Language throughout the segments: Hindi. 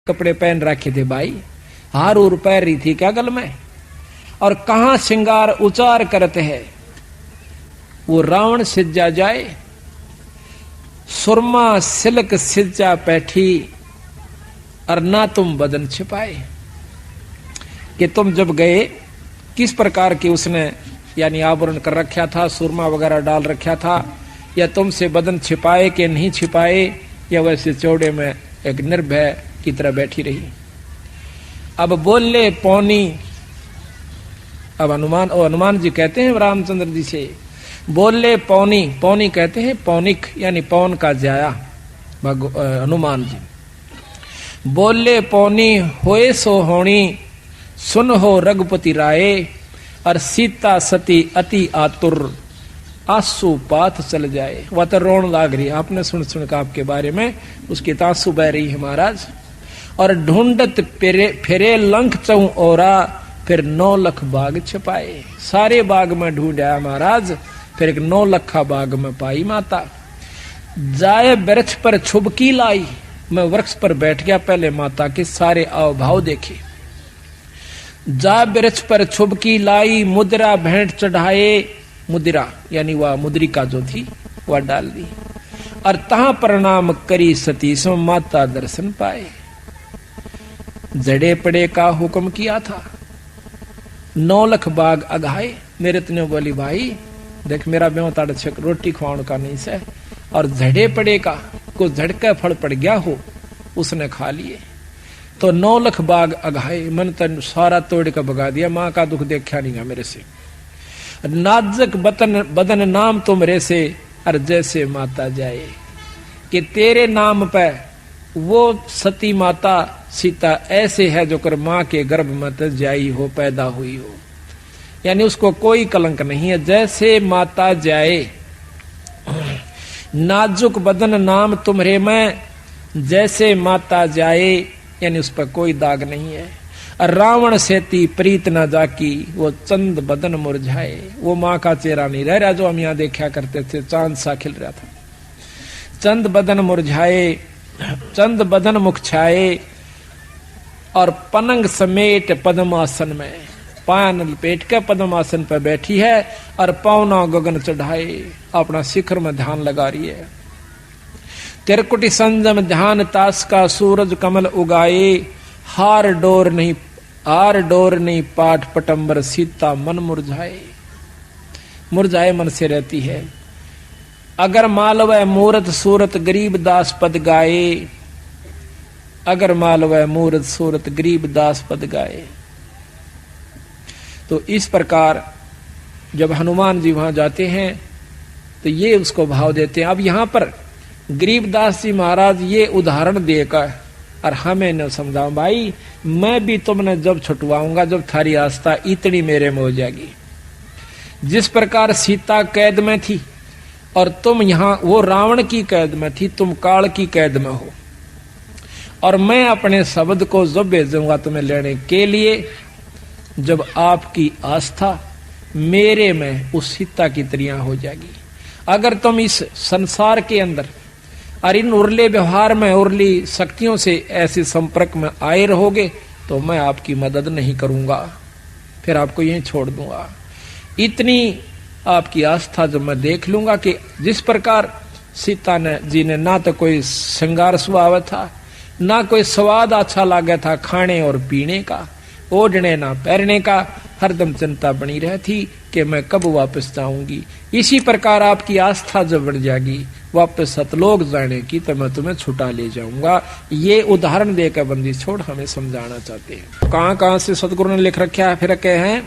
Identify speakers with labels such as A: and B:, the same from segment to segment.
A: कपड़े पहन रखे थे भाई, हार उर पैर रही थी क्या गल में, और कहां श्रृंगार उचार करते हैं। वो रावण सिज्जा जाए, सुरमा सिल्क सिज्जा पैठी, और ना तुम बदन छिपाए। कि तुम जब गए किस प्रकार के उसने यानी आवरण कर रखा था, सुरमा वगैरह डाल रखा था, या तुमसे बदन छिपाए कि नहीं छिपाए, या वैसे चौड़े में एक निर्भय की तरह बैठी रही। अब बोले पौनी, अब हनुमान जी कहते हैं रामचंद्र जी से, बोले पौनी, पौनी कहते हैं पौनिक यानी पौन का जाया हनुमान जी। बोले पौनी होए सो होनी, सुन हो रघुपति राय, और सीता सती अति आतुर, आंसू पाथ चल जाए। वह तो रोन लाग रही, आपने सुन का आपके बारे में उसकी आंसू बह रही है महाराज। और ढूंढत फिरे लंक चौ ओरा, फिर 9 लाख बाग छिपाए। सारे बाग में ढूंढाया महाराज, फिर एक 9 लखा बाग में पाई माता। जाए वृक्ष पर छुबकी लाई, मैं वृक्ष पर बैठ गया, पहले माता के सारे आव भाव देखे। जा वृक्ष पर छुबकी लाई, मुद्रा भेंट चढ़ाए, मुद्रा यानी वह मुद्रिका जो थी वह डाल दी, और तहां प्रणाम करी सती सो माता दर्शन पाए। जड़े पड़े का हुक्म किया था, 9 लाख बाग अघाए। मेरे तने बोली भाई देख मेरा ब्यों ताड़ छक रोटी खुआने का नहीं से, और झड़े पड़े का कुछ झड़का फल पड़ गया हो उसने खा लिए, तो 9 लाख बाग अघाए। मन तन सारा तोड़ कर भगा दिया, मां का दुख देखा नहीं मेरे से। नाजक बदन नाम तुमरे से, और जैसे माता जाए। कि तेरे नाम पे वो सती माता सीता ऐसे है जो कर मां के गर्भ में तो जाई हो, पैदा हुई हो, यानी उसको कोई कलंक नहीं है। जैसे माता जाए, नाजुक बदन नाम तुम्हारे में, जैसे माता जाए, यानी उस पर कोई दाग नहीं है। रावण सेती प्रीत न जाकी, वो चंद बदन मुरझाए। वो माँ का चेहरा नहीं रह रहा जो हम यहाँ देखा करते थे, चांद सा खिल रहा था। चंद बदन मुरझाए, चंद बदन मुख छाए, और पनंग समेट पद्मासन में, पान लपेट के पद्मासन पर बैठी है, और पौना गगन चढ़ाए अपना शिखर में ध्यान लगा रही है। तिरकुटी संजम ध्यान तास का, सूरज कमल उगाए, हार डोर नहीं पाठ पटंबर, सीता मन मुरझाए। मुरझाए मन से रहती है। अगर मालवय मूरत सूरत गरीब दास पद गाए, अगर मालवय मूरत सूरत गरीब दास पद गाए। तो इस प्रकार जब हनुमान जी वहां जाते हैं तो ये उसको भाव देते हैं। अब यहां पर गरीबदास जी महाराज ये उदाहरण देकर और हमें न समझाओ भाई, मैं भी तुमने जब छुटवाऊंगा जब थारी आस्था इतनी मेरे में हो जाएगी। जिस प्रकार सीता कैद में थी और तुम यहां वो रावण की कैद में थी, तुम काल की कैद में हो, और मैं अपने शब्द को जब भेजूंगा तुम्हें लेने के लिए, जब आपकी आस्था मेरे में उस सीता की तरह हो जाएगी। अगर तुम इस संसार के अंदर और इन उर्ले व्यवहार में उर्ली शक्तियों से ऐसे संपर्क में आए रहोगे तो मैं आपकी मदद नहीं करूंगा, फिर आपको यहीं छोड़ दूंगा। इतनी आपकी आस्था जब मैं देख लूंगा कि जिस प्रकार सीता ने जी ने ना तो कोई श्रृंगार स्वभाव था, ना कोई स्वाद अच्छा लगा था खाने और पीने का, ओढ़ने ना पहनने का, हरदम चिंता बनी रहती कि मैं कब वापस जाऊंगी। इसी प्रकार आपकी आस्था जब बढ़ जाएगी वापस सतलोक जाने की, तो मैं तुम्हें छुटा ले जाऊंगा। ये उदाहरण देकर बंदी छोड़ हमें समझाना चाहते हैं। कहां कहां से सतगुरु ने लिख रखा है, फिर कहे हैं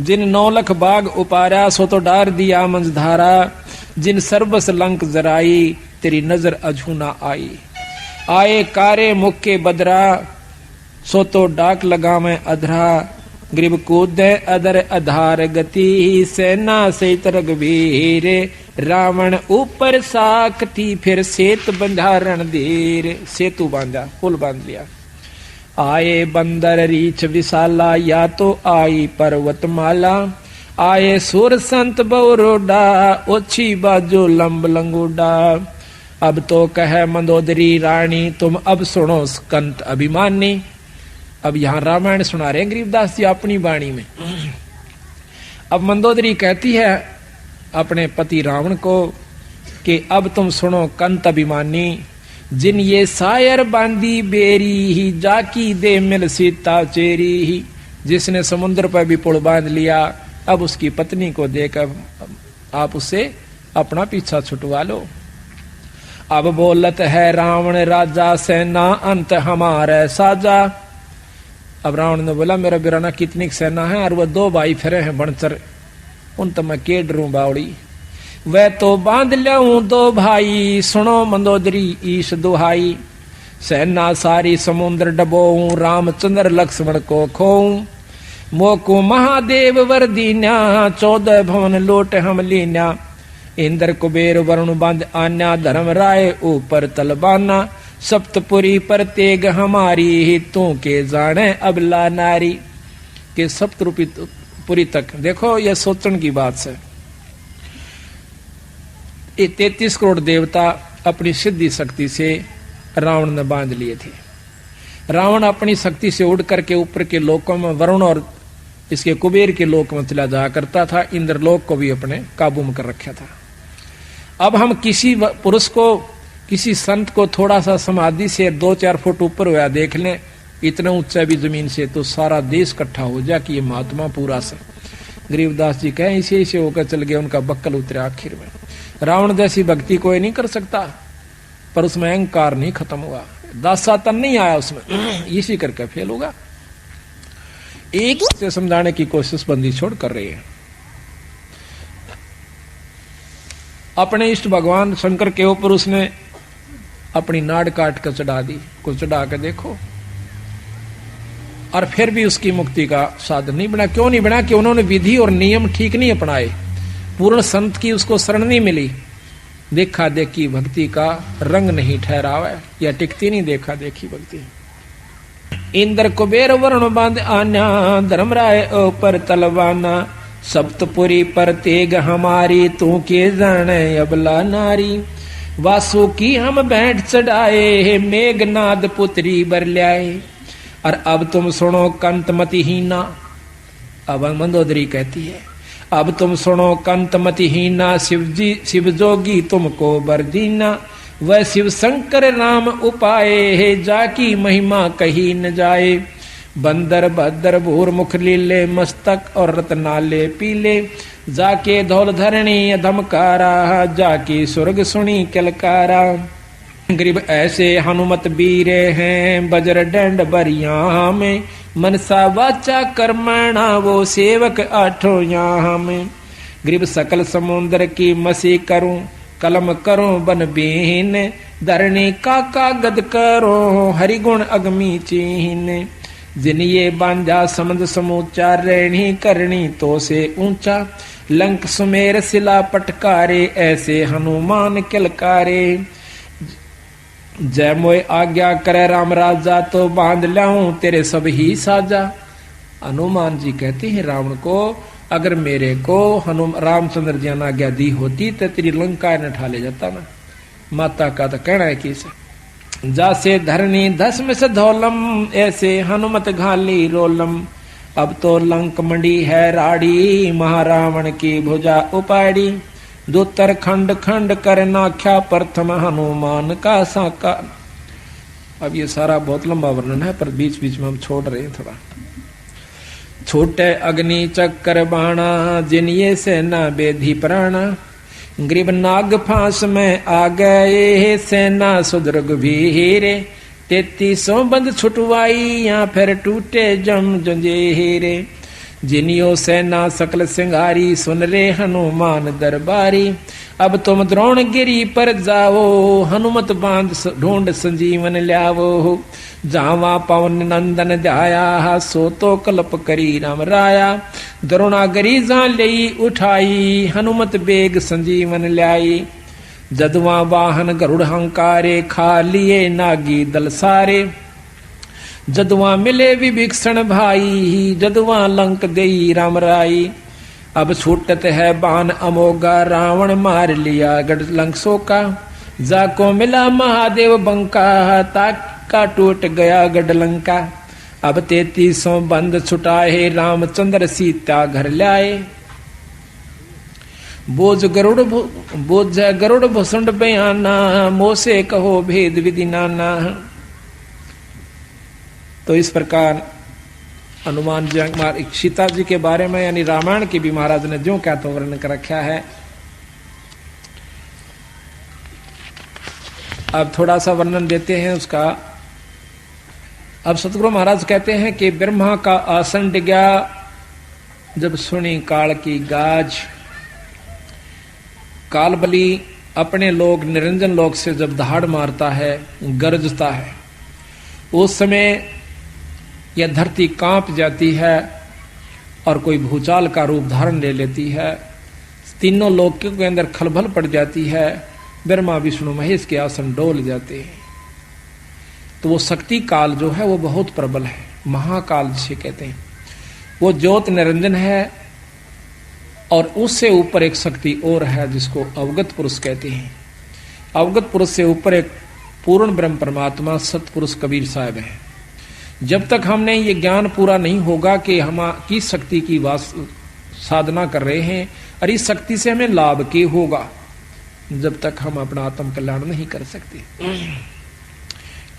A: जिन 9 लाख बाग उपारा सो तो डार दिया मंझधारा, जिन सर्वस लंक जराई तेरी नजर अझू ना आई। आए कारे मुख के बदरा सो तो डाक लगा मैं अधरा, ग्रीब कूद अदर आधार गति, सेना से रघुवीर रावण ऊपर साकती, फिर सेत बंधारण धीर। सेतु बांधा, पुल बांध लिया। आए बंदर रीछ विशाला, या तो आई पर्वतमाला, आए सुर संत बौरोडा, ओछी बाजो लंब लंगोडा। अब तो कह मंदोदरी रानी तुम अब सुनो कंत अभिमानी। अब यहाँ रामायण सुना रहे हैं गरीबदास जी अपनी वाणी में। अब मंदोदरी कहती है अपने पति रावण को कि अब तुम सुनो कंत अभिमानी, जिन ये सायर बांधी बेरी ही जाकी दे मिल सीता चेरी ही। जिसने समुद्र पर भी पुल बांध लिया, अब उसकी पत्नी को देकर आप उसे अपना पीछा छुटवा लो। अब बोलत है रावण राजा सेना अंत हमारे साजा। अब रावण ने बोला मेरा बिराना कितनी सेना है और वह 2 भाई फिरे हैं बनचर, उन तो मैं के डरूं बावड़ी। वह तो बांध ल्याऊं 2 भाई, सुनो मंदोदरी ईश दुहाई। सेना सारी समुद्र डबोऊं, रामचंद्र लक्ष्मण को खोऊं। मोको महादेव वर दीन्या, 14 भवन लोट हम लीन्या। इंद्र कुबेर वरुण बांध आन्या, धर्म राय ऊपर तलबाना। सप्तपुरी पर तेग हमारी, तू के जाने अबला नारी। के सप्तपुरी तक देखो यह सोचन की बात है। 33 करोड़ देवता अपनी सिद्धि शक्ति से रावण ने बांध लिए थे। रावण अपनी शक्ति से उड़ करके ऊपर के लोकों में वरुण और इसके कुबेर के लोक में चला जाया करता था। इंद्रलोक को भी अपने काबू में कर रखा था। अब हम किसी पुरुष को, किसी संत को थोड़ा सा समाधि से 2-4 फुट ऊपर हुआ देख लें, इतना ऊंचा भी जमीन से, तो सारा देश इकट्ठा हो जाए कि ये महात्मा पूरा से। गरीबदास जी कहें इसे होकर चल गए, उनका बक्कल उतरे आखिर में। रावण जैसी भक्ति कोई नहीं कर सकता, पर उसमें अहंकार नहीं खत्म हुआ, दासातन नहीं आया उसमें, इसी करके फेल होगा। एक से समझाने की कोशिश बंदी छोड़ कर रही है। अपने इष्ट भगवान शंकर के ऊपर उसने अपनी नाड़ काट कर चढ़ा दी, को चढ़ा कर देखो, और फिर भी उसकी मुक्ति का साधन नहीं बना। क्यों नहीं बना? कि उन्होंने विधि और नियम ठीक नहीं अपनाए, पूर्ण संत की उसको शरण नहीं मिली, देखा देखी भक्ति का रंग नहीं ठहरावा है, या टिकती नहीं देखा देखी भक्ति। इंद्र कुबेर वरुण बांध आन्या, धर्मराय ऊपर तलवाना। सप्तपुरी पर तेग हमारी, तू के जाने अबला नारी। वासु की हम बैठ चढ़ाए, मेघनाद पुत्री बर ल्याए। और अब तुम सुनो कंतमतिहीना। अब मंदोदरी कहती है अब तुम सुनो कंतमतिहीना, शिव जोगी तुमको बर दीना। वह शिव शंकर राम उपाए, जाकी महिमा कही न जाए। बंदर भद्र भूर मुख लीले, मस्तक और रत्नाले पीले। जाके धौल धरणी धमकारा, जाकी स्वर्ग सुनी किलकारा। गरीब ऐसे हनुमत बीरे हैं, बजर डंड बरिया में। मनसा वाचा कर्मणा, वो सेवक आठों यहाँ में। गरीब सकल समुद्र की मसी करूं, कलम करूं बन बीन। धरणी का कागद करो, हरिगुण अगमी चीन। जिन ये बांझा समझ समूचा, रहनी करनी तो से ऊंचा। लंक सुमेर सिला पटकारे, ऐसे हनुमान किलकारे। जय मोय आज्ञा करे राम राजा, तो बांध लाऊं तेरे सब ही साजा। हनुमान जी कहते हैं रावण को, अगर मेरे को रामचंद्र जी ने आज्ञा दी होती तो तेरी लंका न ठा ले जाता ना। माता का तो कहना है कि जासे धरणी धस्म से धौलम, ऐसे हनुमत घाली रोलम। अब तो लंक मंडी है राड़ी, महारावण की भुजा उपाड़ी। दूतर खंड खंड कर नाख्या, प्रथम हनुमान का साका। अब ये सारा बहुत लंबा वर्णन है, पर बीच बीच में हम छोड़ रहे हैं थोड़ा। छोटे अग्नि चक्कर बाणा, जिन ये सेना बेधी प्राणा। ग्रीब नाग फांस में आ गए, सेना सुदृग भीरे। 3300 बंद छुटवाई, या फिर टूटे जम जंजीरे। जिनियो सेना सकल सिंगारी, सुन रे हनुमान दरबारी। अब तुम द्रोणगिरी पर जाओ, हनुमत बांध ढूंढ संजीवन ल्यावो। जावा पवन नंदन ध्याया, सो तो कल्प करी राम राया। द्रोणागिरी जा लई उठाई, हनुमत बेग संजीवन ल्याई। जदुआ वाहन गरुड़ हंकारे, खा लिए नागी दल सारे। जदुआ मिले विभीषण भाई, जदुआ लंक देई राम राई। अब छूटत है बाण अमोगा, रावण मार लिया गढ़ लंक सोका। जाको मिला महादेव बंका, ताका टूट गया गढ़लंका। अब 33 बंद छुटाए, रामचंद्र सीता घर लाए। बोझ गरुड़ भुसुंड बयाना, मोसे कहो भेद विधि नाना। तो इस प्रकार हनुमान जी सीता जी के बारे में यानी रामायण की भी महाराज ने जो क्या तो वर्णन कर रखा है। अब थोड़ा सा वर्णन देते हैं उसका। अब सतगुरु महाराज कहते हैं कि ब्रह्मा का आसन डिगा, जब सुनी काल की गाज। कालबली अपने लोग निरंजन लोक से जब दहाड़ मारता है, गरजता है, उस समय यह धरती कांप जाती है और कोई भूचाल का रूप धारण ले लेती है। तीनों लोकों के अंदर खलबल पड़ जाती है। ब्रह्मा विष्णु महेश के आसन डोल जाते हैं। तो वो शक्ति काल जो है वो बहुत प्रबल है, महाकाल जिसे कहते हैं। वो ज्योत निरंजन है और उससे ऊपर एक शक्ति और है जिसको अवगत पुरुष कहते हैं। अवगत पुरुष से ऊपर एक पूर्ण ब्रह्म परमात्मा सतपुरुष कबीर साहब है। जब तक हमने ये ज्ञान पूरा नहीं होगा कि हम किस शक्ति की साधना कर रहे हैं और इस शक्ति से हमें लाभ क्या होगा, जब तक हम अपना आत्म कल्याण नहीं कर सकते।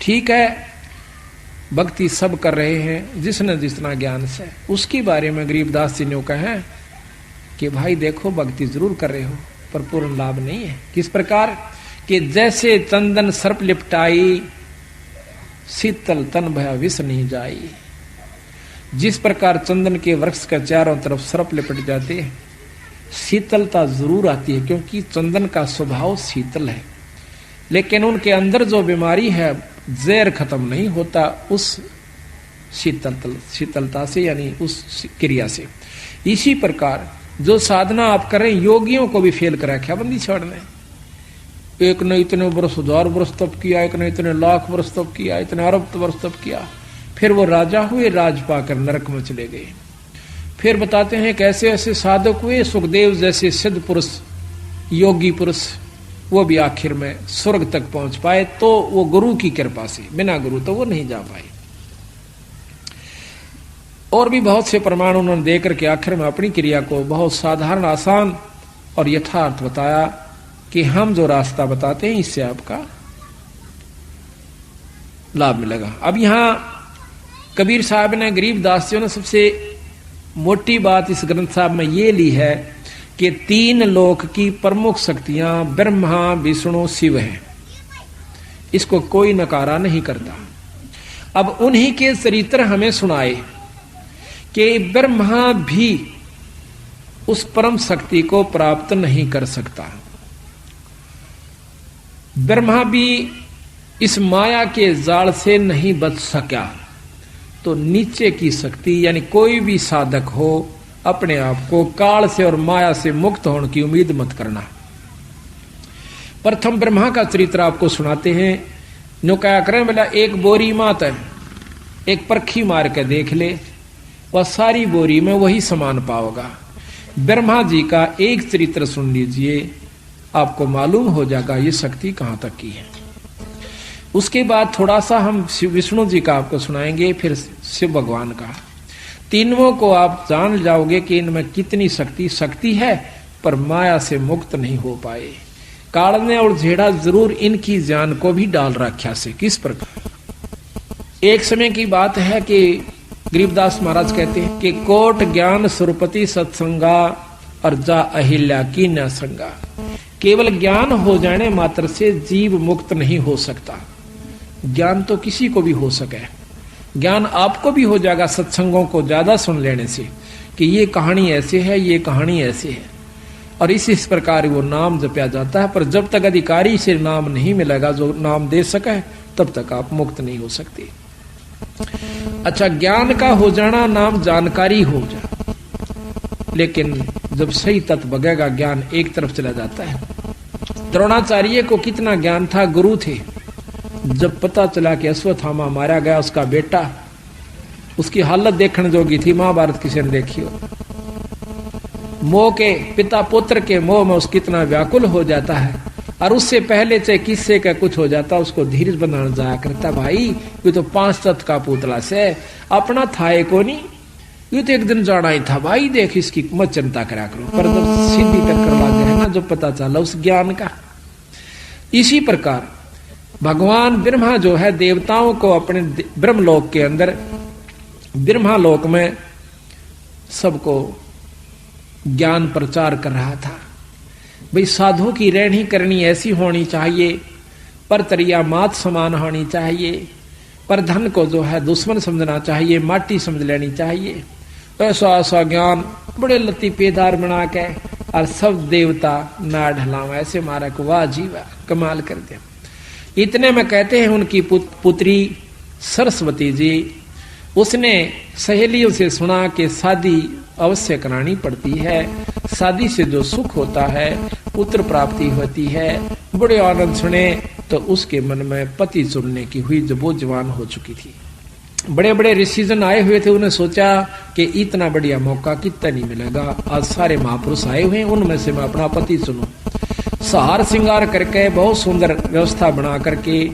A: ठीक है, भक्ति सब कर रहे हैं जिसने जितना ज्ञान से, उसके बारे में गरीबदास जी ने कहा कि भाई देखो भक्ति जरूर कर रहे हो पर पूर्ण लाभ नहीं है। किस प्रकार कि जैसे चंदन सर्प लिपटाई, शीतल तन भय विष नहीं जाई। जिस प्रकार चंदन के वृक्ष के चारों तरफ सर्प लिपट जाते हैं, शीतलता जरूर आती है क्योंकि चंदन का स्वभाव शीतल है, लेकिन उनके अंदर जो बीमारी है जहर खत्म नहीं होता उस शीतलता से यानी उस क्रिया से। इसी प्रकार जो साधना आप करें, योगियों को भी फेल कर रखा बंदी छोड़ने। एक ने इतने वर्ष 1000 वर्ष तप किया, एक ने इतने लाख वर्ष तप किया, इतने अरब वर्ष तप किया, फिर वो राजा हुए, राज पाकर नरक में चले गए। फिर बताते हैं कैसे ऐसे साधक हुए, सुखदेव जैसे सिद्ध पुरुष, योगी पुरुष, वो भी आखिर में स्वर्ग तक पहुंच पाए। तो वो गुरु की कृपा से, बिना गुरु तो वो नहीं जा पाए। और भी बहुत से प्रमाण उन्होंने देकर के आखिर में अपनी क्रिया को बहुत साधारण, आसान और यथार्थ बताया कि हम जो रास्ता बताते हैं इससे आपका लाभ मिलेगा। अब यहां कबीर साहब ने, गरीबदास जी ने सबसे मोटी बात इस ग्रंथ साहब में ये ली है कि 3 लोक की प्रमुख शक्तियां ब्रह्मा विष्णु शिव हैं। इसको कोई नकारा नहीं करता। अब उन्हीं के चरित्र हमें सुनाए कि ब्रह्मा भी उस परम शक्ति को प्राप्त नहीं कर सकता। ब्रह्मा भी इस माया के जाल से नहीं बच सका। तो नीचे की शक्ति यानी कोई भी साधक हो, अपने आप को काल से और माया से मुक्त होने की उम्मीद मत करना। प्रथम ब्रह्मा का चरित्र आपको सुनाते हैं। जो क्या करें बोला, एक बोरी मात है, एक परखी मार के देख ले, वह सारी बोरी में वही समान पाओगा। ब्रह्मा जी का एक चरित्र सुन लीजिए, आपको मालूम हो जाएगा ये शक्ति कहां तक की है। उसके बाद थोड़ा सा हम विष्णु जी का आपको सुनाएंगे, फिर शिव भगवान का। तीनों को आप जान जाओगे कि इनमें कितनी शक्ति है, पर माया से मुक्त नहीं हो पाए। काल ने और झेड़ा जरूर इनकी जान को भी डाल रखा से। किस प्रकार? एक समय की बात है कि गरीबदास महाराज कहते हैं कि कोट ज्ञान सुरपति सत्संगा और जा अहिल्या की न संगा। केवल ज्ञान हो जाने मात्र से जीव मुक्त नहीं हो सकता। ज्ञान तो किसी को भी हो सके, ज्ञान आपको भी हो जाएगा सत्संगों को ज्यादा सुन लेने से कि ये कहानी ऐसे है, ये कहानी ऐसे है, और इस प्रकार वो नाम जपया जाता है। पर जब तक अधिकारी से नाम नहीं मिलेगा जो नाम दे सके, तब तक आप मुक्त नहीं हो सकते। अच्छा, ज्ञान का हो जाना नाम जानकारी हो जा, लेकिन जब सही तत्व बगेगा ज्ञान एक तरफ चला जाता है। द्रोणाचार्य को कितना ज्ञान था, गुरु थे। जब पता चला कि अश्वत्थामा मारा गया, उसका बेटा, उसकी हालत देखने जोगी थी, महाभारत किसी ने देखी हो। मोह के, पिता पुत्र के मोह में उसकी कितना व्याकुल हो जाता है और उससे पहले चाहे किससे का कुछ हो जाता उसको धीरज बनाना जाया करता। भाई ये तो 5 तत्व का पुतला से अपना था को नहीं, ये तो एक दिन जाना ही था भाई, देख इसकी मत चिंता करा करो। पर जब सीधी टक्कर लग गया ना, जो पता चला उस ज्ञान का। इसी प्रकार भगवान ब्रह्मा जो है देवताओं को अपने ब्रह्मलोक के अंदर, ब्रह्मालोक में सबको ज्ञान प्रचार कर रहा था। भाई साधु की रहनी करनी ऐसी होनी चाहिए, पर तरिया मात समान होनी चाहिए, पर धन को जो है दुश्मन समझना चाहिए, माटी समझ लेनी चाहिए। ऐसा ऐसा ज्ञान बड़े लतीफेदार बना के और सब देवता ना ढलावा, ऐसे मारा को वाह जी वाह कमाल कर दे। इतने में कहते हैं उनकी पुत्री सरस्वती जी, उसने सहेलियों से सुना कि शादी अवश्य करानी पड़ती है, शादी से जो सुख होता है, पुत्र प्राप्ति होती है। बड़े आनंद सुने तो उसके मन में पति चुनने की हुई, जब वो जवान हो चुकी थी। बड़े बड़े ऋषिजन आए हुए थे, उन्हें सोचा कि इतना बढ़िया मौका कितना नहीं मिलेगा, आज सारे महापुरुष आए हुए हैं, उनमें से मैं अपना पति चुनूं। सहार श्रृंगार करके बहुत सुंदर व्यवस्था बना करके,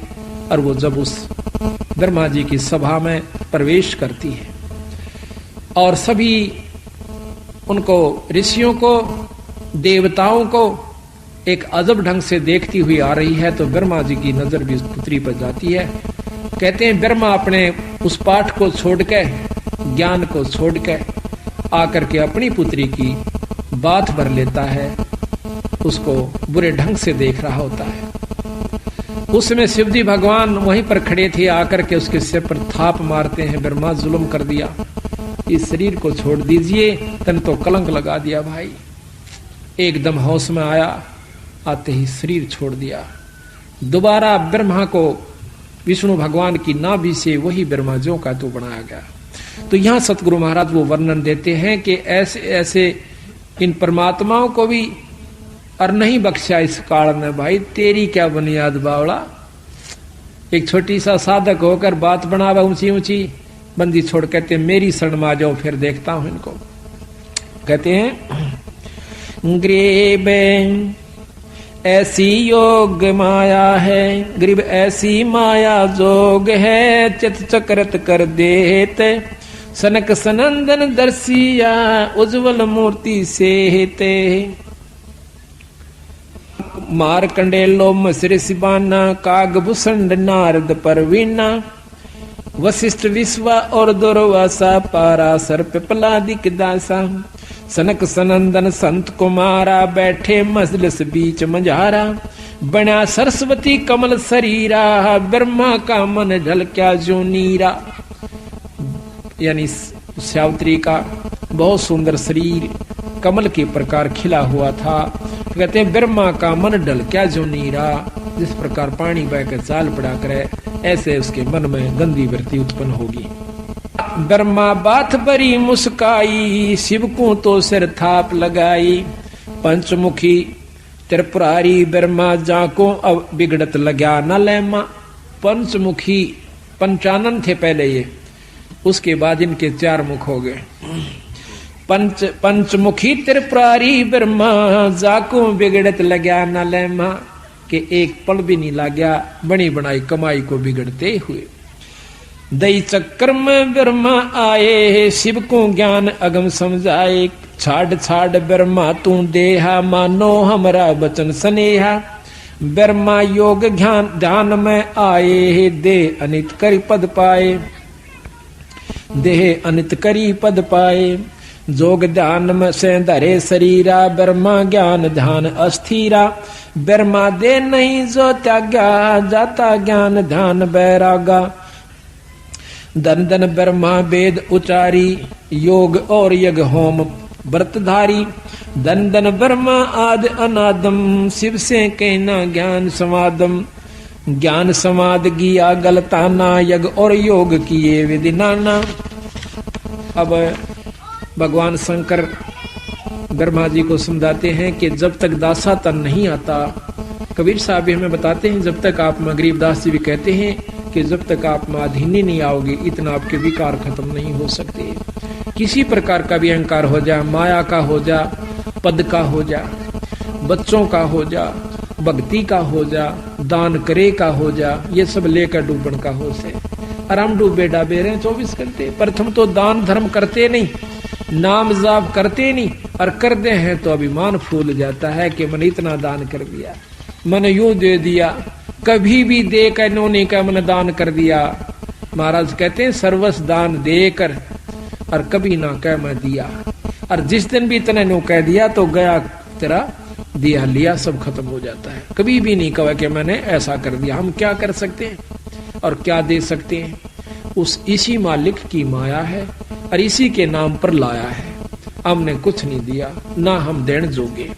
A: और वो जब उस ब्रह्मा जी की सभा में प्रवेश करती है और सभी उनको ऋषियों को देवताओं को एक अजब ढंग से देखती हुई आ रही है, तो ब्रह्मा जी की नजर भी उस पुत्री पर जाती है। कहते हैं ब्रह्मा अपने उस पाठ को छोड़ के, ज्ञान को छोड़ के आकर के अपनी पुत्री की बात भर लेता है, उसको बुरे ढंग से देख रहा होता है। उसमें शिवजी भगवान वहीं पर खड़े थे, आकर के उसके सिर पर थाप मारते हैं, ब्रह्मा जुल्म कर दिया, इस शरीर को छोड़ दीजिए, तन तो कलंक लगा दिया भाई। एकदम होश में आया, आते ही शरीर छोड़ दिया। दोबारा ब्रह्मा को विष्णु भगवान की नाभि से वही ब्रह्मा ज्यों का तो बनाया गया। तो यहाँ सतगुरु महाराज वो वर्णन देते हैं कि ऐसे ऐसे इन परमात्माओं को भी और नहीं बख्शा इस काल में। भाई तेरी क्या बुनियाद बावड़ा, एक छोटी सा साधक होकर बात बनावा ऊंची ऊंची, बंदी छोड़ कहते मेरी शरण में आ जाओ, फिर देखता हूं इनको। कहते हैं ग्रीब ऐसी योग माया है, ग्रीब ऐसी माया जोग है, चित चक्रत कर देते सनक सनंदन दर्शिया उज्जवल मूर्ति से हेते। मारकंडेलो मसरे सिबाना काग भूषण नारद परवीना, वशिष्ठ विश्वा और दुर्वासा पारा सर्प पिपलादिक दासा, सनक सनंदन संत कुमारा बैठे मजलिस बीच मझारा, बना सरस्वती कमल शरीरा, ब्रह्मा का मन झलक्या जो नीरा। यानी सावित्री का बहुत सुंदर शरीर कमल के प्रकार खिला हुआ था। कहते हैं ब्रह्मा का मन ढल क्या जो नीरा, जिस प्रकार पानी बहकर चाल पड़ा करे, ऐसे उसके मन में गंदी वृत्ति उत्पन्न होगी। ब्रह्मा बात बरी मुस्काई, शिव को तो सिर थाप लगाई, पंचमुखी त्रिपुरारी ब्रह्मा जाको अब बिगड़त लगा न लेमा। पंचमुखी 55 थे पहले ये, उसके बाद इनके 4 मुख हो गए। पंचमुखी त्रिपुरारी ब्रह्मा जाको बिगड़त लगा न लेमा, के एक पल भी नहीं लगा बनी बनाई कमाई को बिगड़ते हुए। दई चक्कर में ब्रह्मा आए, शिव को ज्ञान अगम समझाए, छाड़ छाड़ ब्रह्मा तू देहा, मानो हमरा बचन स्नेहा। ब्रह्मा योग ध्यान में आए, दे अनित करी पद पाए, देह अनित करी पद पाए। जोग ध्यान में से धरे शरीरा, ब्रह्मा ज्ञान ध्यान अस्थिरा। ब्रह्मा दे नहीं जो त्यागा, जाता ज्ञान ध्यान बैरागा। धन धन ब्रह्मा वेद उचारी, योग और यज्ञ होम व्रतधारी। धन धन ब्रह्मा आदि अनादम, शिव से कहना ज्ञान समादम। ज्ञान समाद किया गलताना, यज्ञ और योग किए विधि नाना। अब भगवान शंकर ब्रह्मा जी को समझाते हैं कि जब तक दासा तन नहीं आता, कबीर साहब भी हमें बताते हैं, जब तक आप में, गरीबदास जी भी कहते हैं कि जब तक आप में अधीनी नहीं आओगे, इतना आपके विकार खत्म नहीं हो सकते। किसी प्रकार का भी अहंकार हो जा, माया का हो जा, पद का हो जा, बच्चों का हो जा, भक्ति का हो जा, दान करे का हो जा, ये सब लेकर डूबन का हो से। और हम डूबे डाबे रहे 24 घंटे। प्रथम तो दान धर्म करते नहीं, नाम जाप करते नहीं, और करते हैं तो अभिमान फूल जाता है कि मैंने इतना दान कर दिया, मैंने यूं दे दिया, कभी भी दे कर इन्होंने का मैंने दान कर दिया। महाराज कहते हैं सर्वस्व दान देकर और कभी ना कह मैं दिया, और जिस दिन भी इतने नो कह दिया तो गया तेरा दिया लिया सब खत्म हो जाता है। कभी भी नहीं कहा कि मैंने ऐसा कर दिया। हम क्या कर सकते हैं और क्या दे सकते हैं? उस इसी मालिक की माया है और इसी के नाम पर लाया है। हमने कुछ नहीं दिया, ना हम देने जोगे।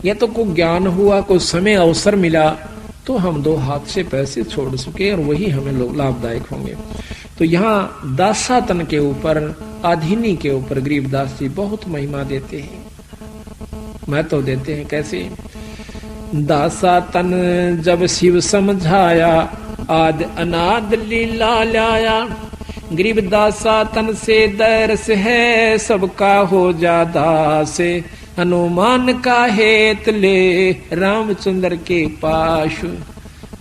A: ये तो कोई ज्ञान हुआ, कोई समय अवसर मिला तो हम दो हाथ से पैसे छोड़ सके और वही हमें लाभदायक होंगे। तो यहाँ दासातन के ऊपर, आधीनी के ऊपर गरीबदास जी बहुत महिमा देते हैं, महत्व देते हैं। कैसे? दासातन जब शिव समझाया, आद अनाद लीला लाया। गरीबदासा तन से दरस है, सबका हो जा दास। हनुमान का हेत ले, रामचंद्र के पास।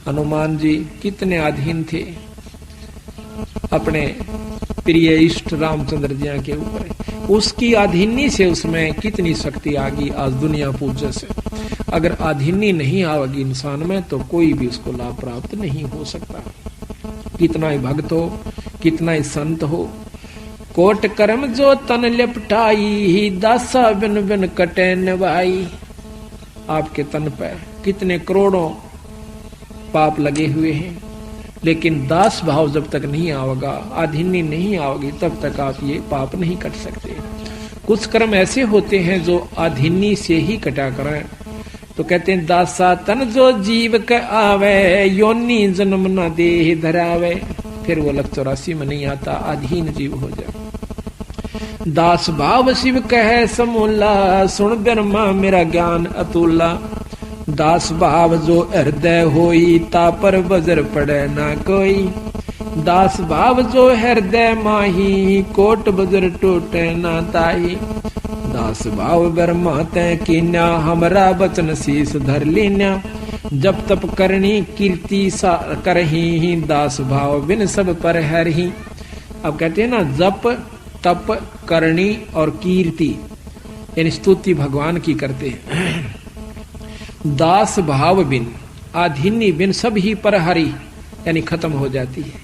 A: हनुमान जी कितने अधीन थे अपने प्रिय इष्ट रामचंद्र जी के ऊपर। उसकी अधीनी से उसमें कितनी शक्ति आ गई आज दुनिया पूज्य से। अगर अधीनी नहीं आवेगी इंसान में तो कोई भी उसको लाभ प्राप्त नहीं हो सकता। कितना ही भक्त हो, कितना ही संत हो, कोट कर्म जो तन लिपटाई, दासा बिन बिन कटे नवाई। आपके तन पर कितने करोड़ों पाप लगे हुए हैं, लेकिन दास भाव जब तक नहीं आवेगा, अधीनी नहीं आवेगी, तब तक आप ये पाप नहीं कट सकते। कुछ कर्म ऐसे होते हैं जो अधीनी से ही कटा करें। तो कहते हैं दासा तन जो जीव के आवे, योनि जन्म न देह धरावे। फिर वो 84 में नहीं आता, अधीन जीव हो जाए। दास भाव शिव कहे समूला, सुन ब्रह्मा मेरा ज्ञान अतुला। दास भाव जो हृदय होई, ता पर बजर पड़े ना कोई। दास भाव जो हृदय माही, कोट बजर टूटे ना ताई। दास भाव ब्रह्मा तै कीन्या, हमरा बचन शीस धर लीन्या। जब तप करनी कीर्ति सा करही, दास भाव बिन सब पर हरही। अब कहते हैं ना, जप तप करनी और कीर्ति, यानी स्तुति भगवान की करते हैं। दास भाव बिन, आधीनी बिन सब ही पर हरी, यानी खत्म हो जाती है।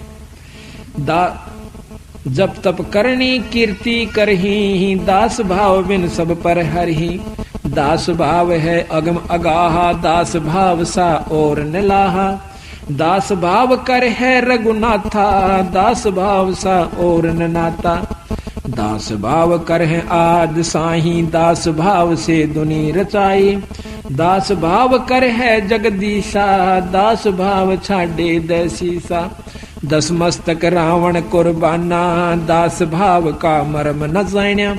A: जब तप करनी कीर्ति करही, दास भाव बिन सब पर हरही। दास भाव है अगम अगाहा, दास भाव सा और नलाहा। दास भाव कर है रघुनाथा, दास भाव सा और ननाता। दास भाव कर है आद साही, दास भाव से दुनी रचाई। दास भाव कर है जगदीशा, दास भाव छाड़े दैसीसा। 10 मस्तक रावण कुर्बाना, दास भाव का मर्म न जान्या।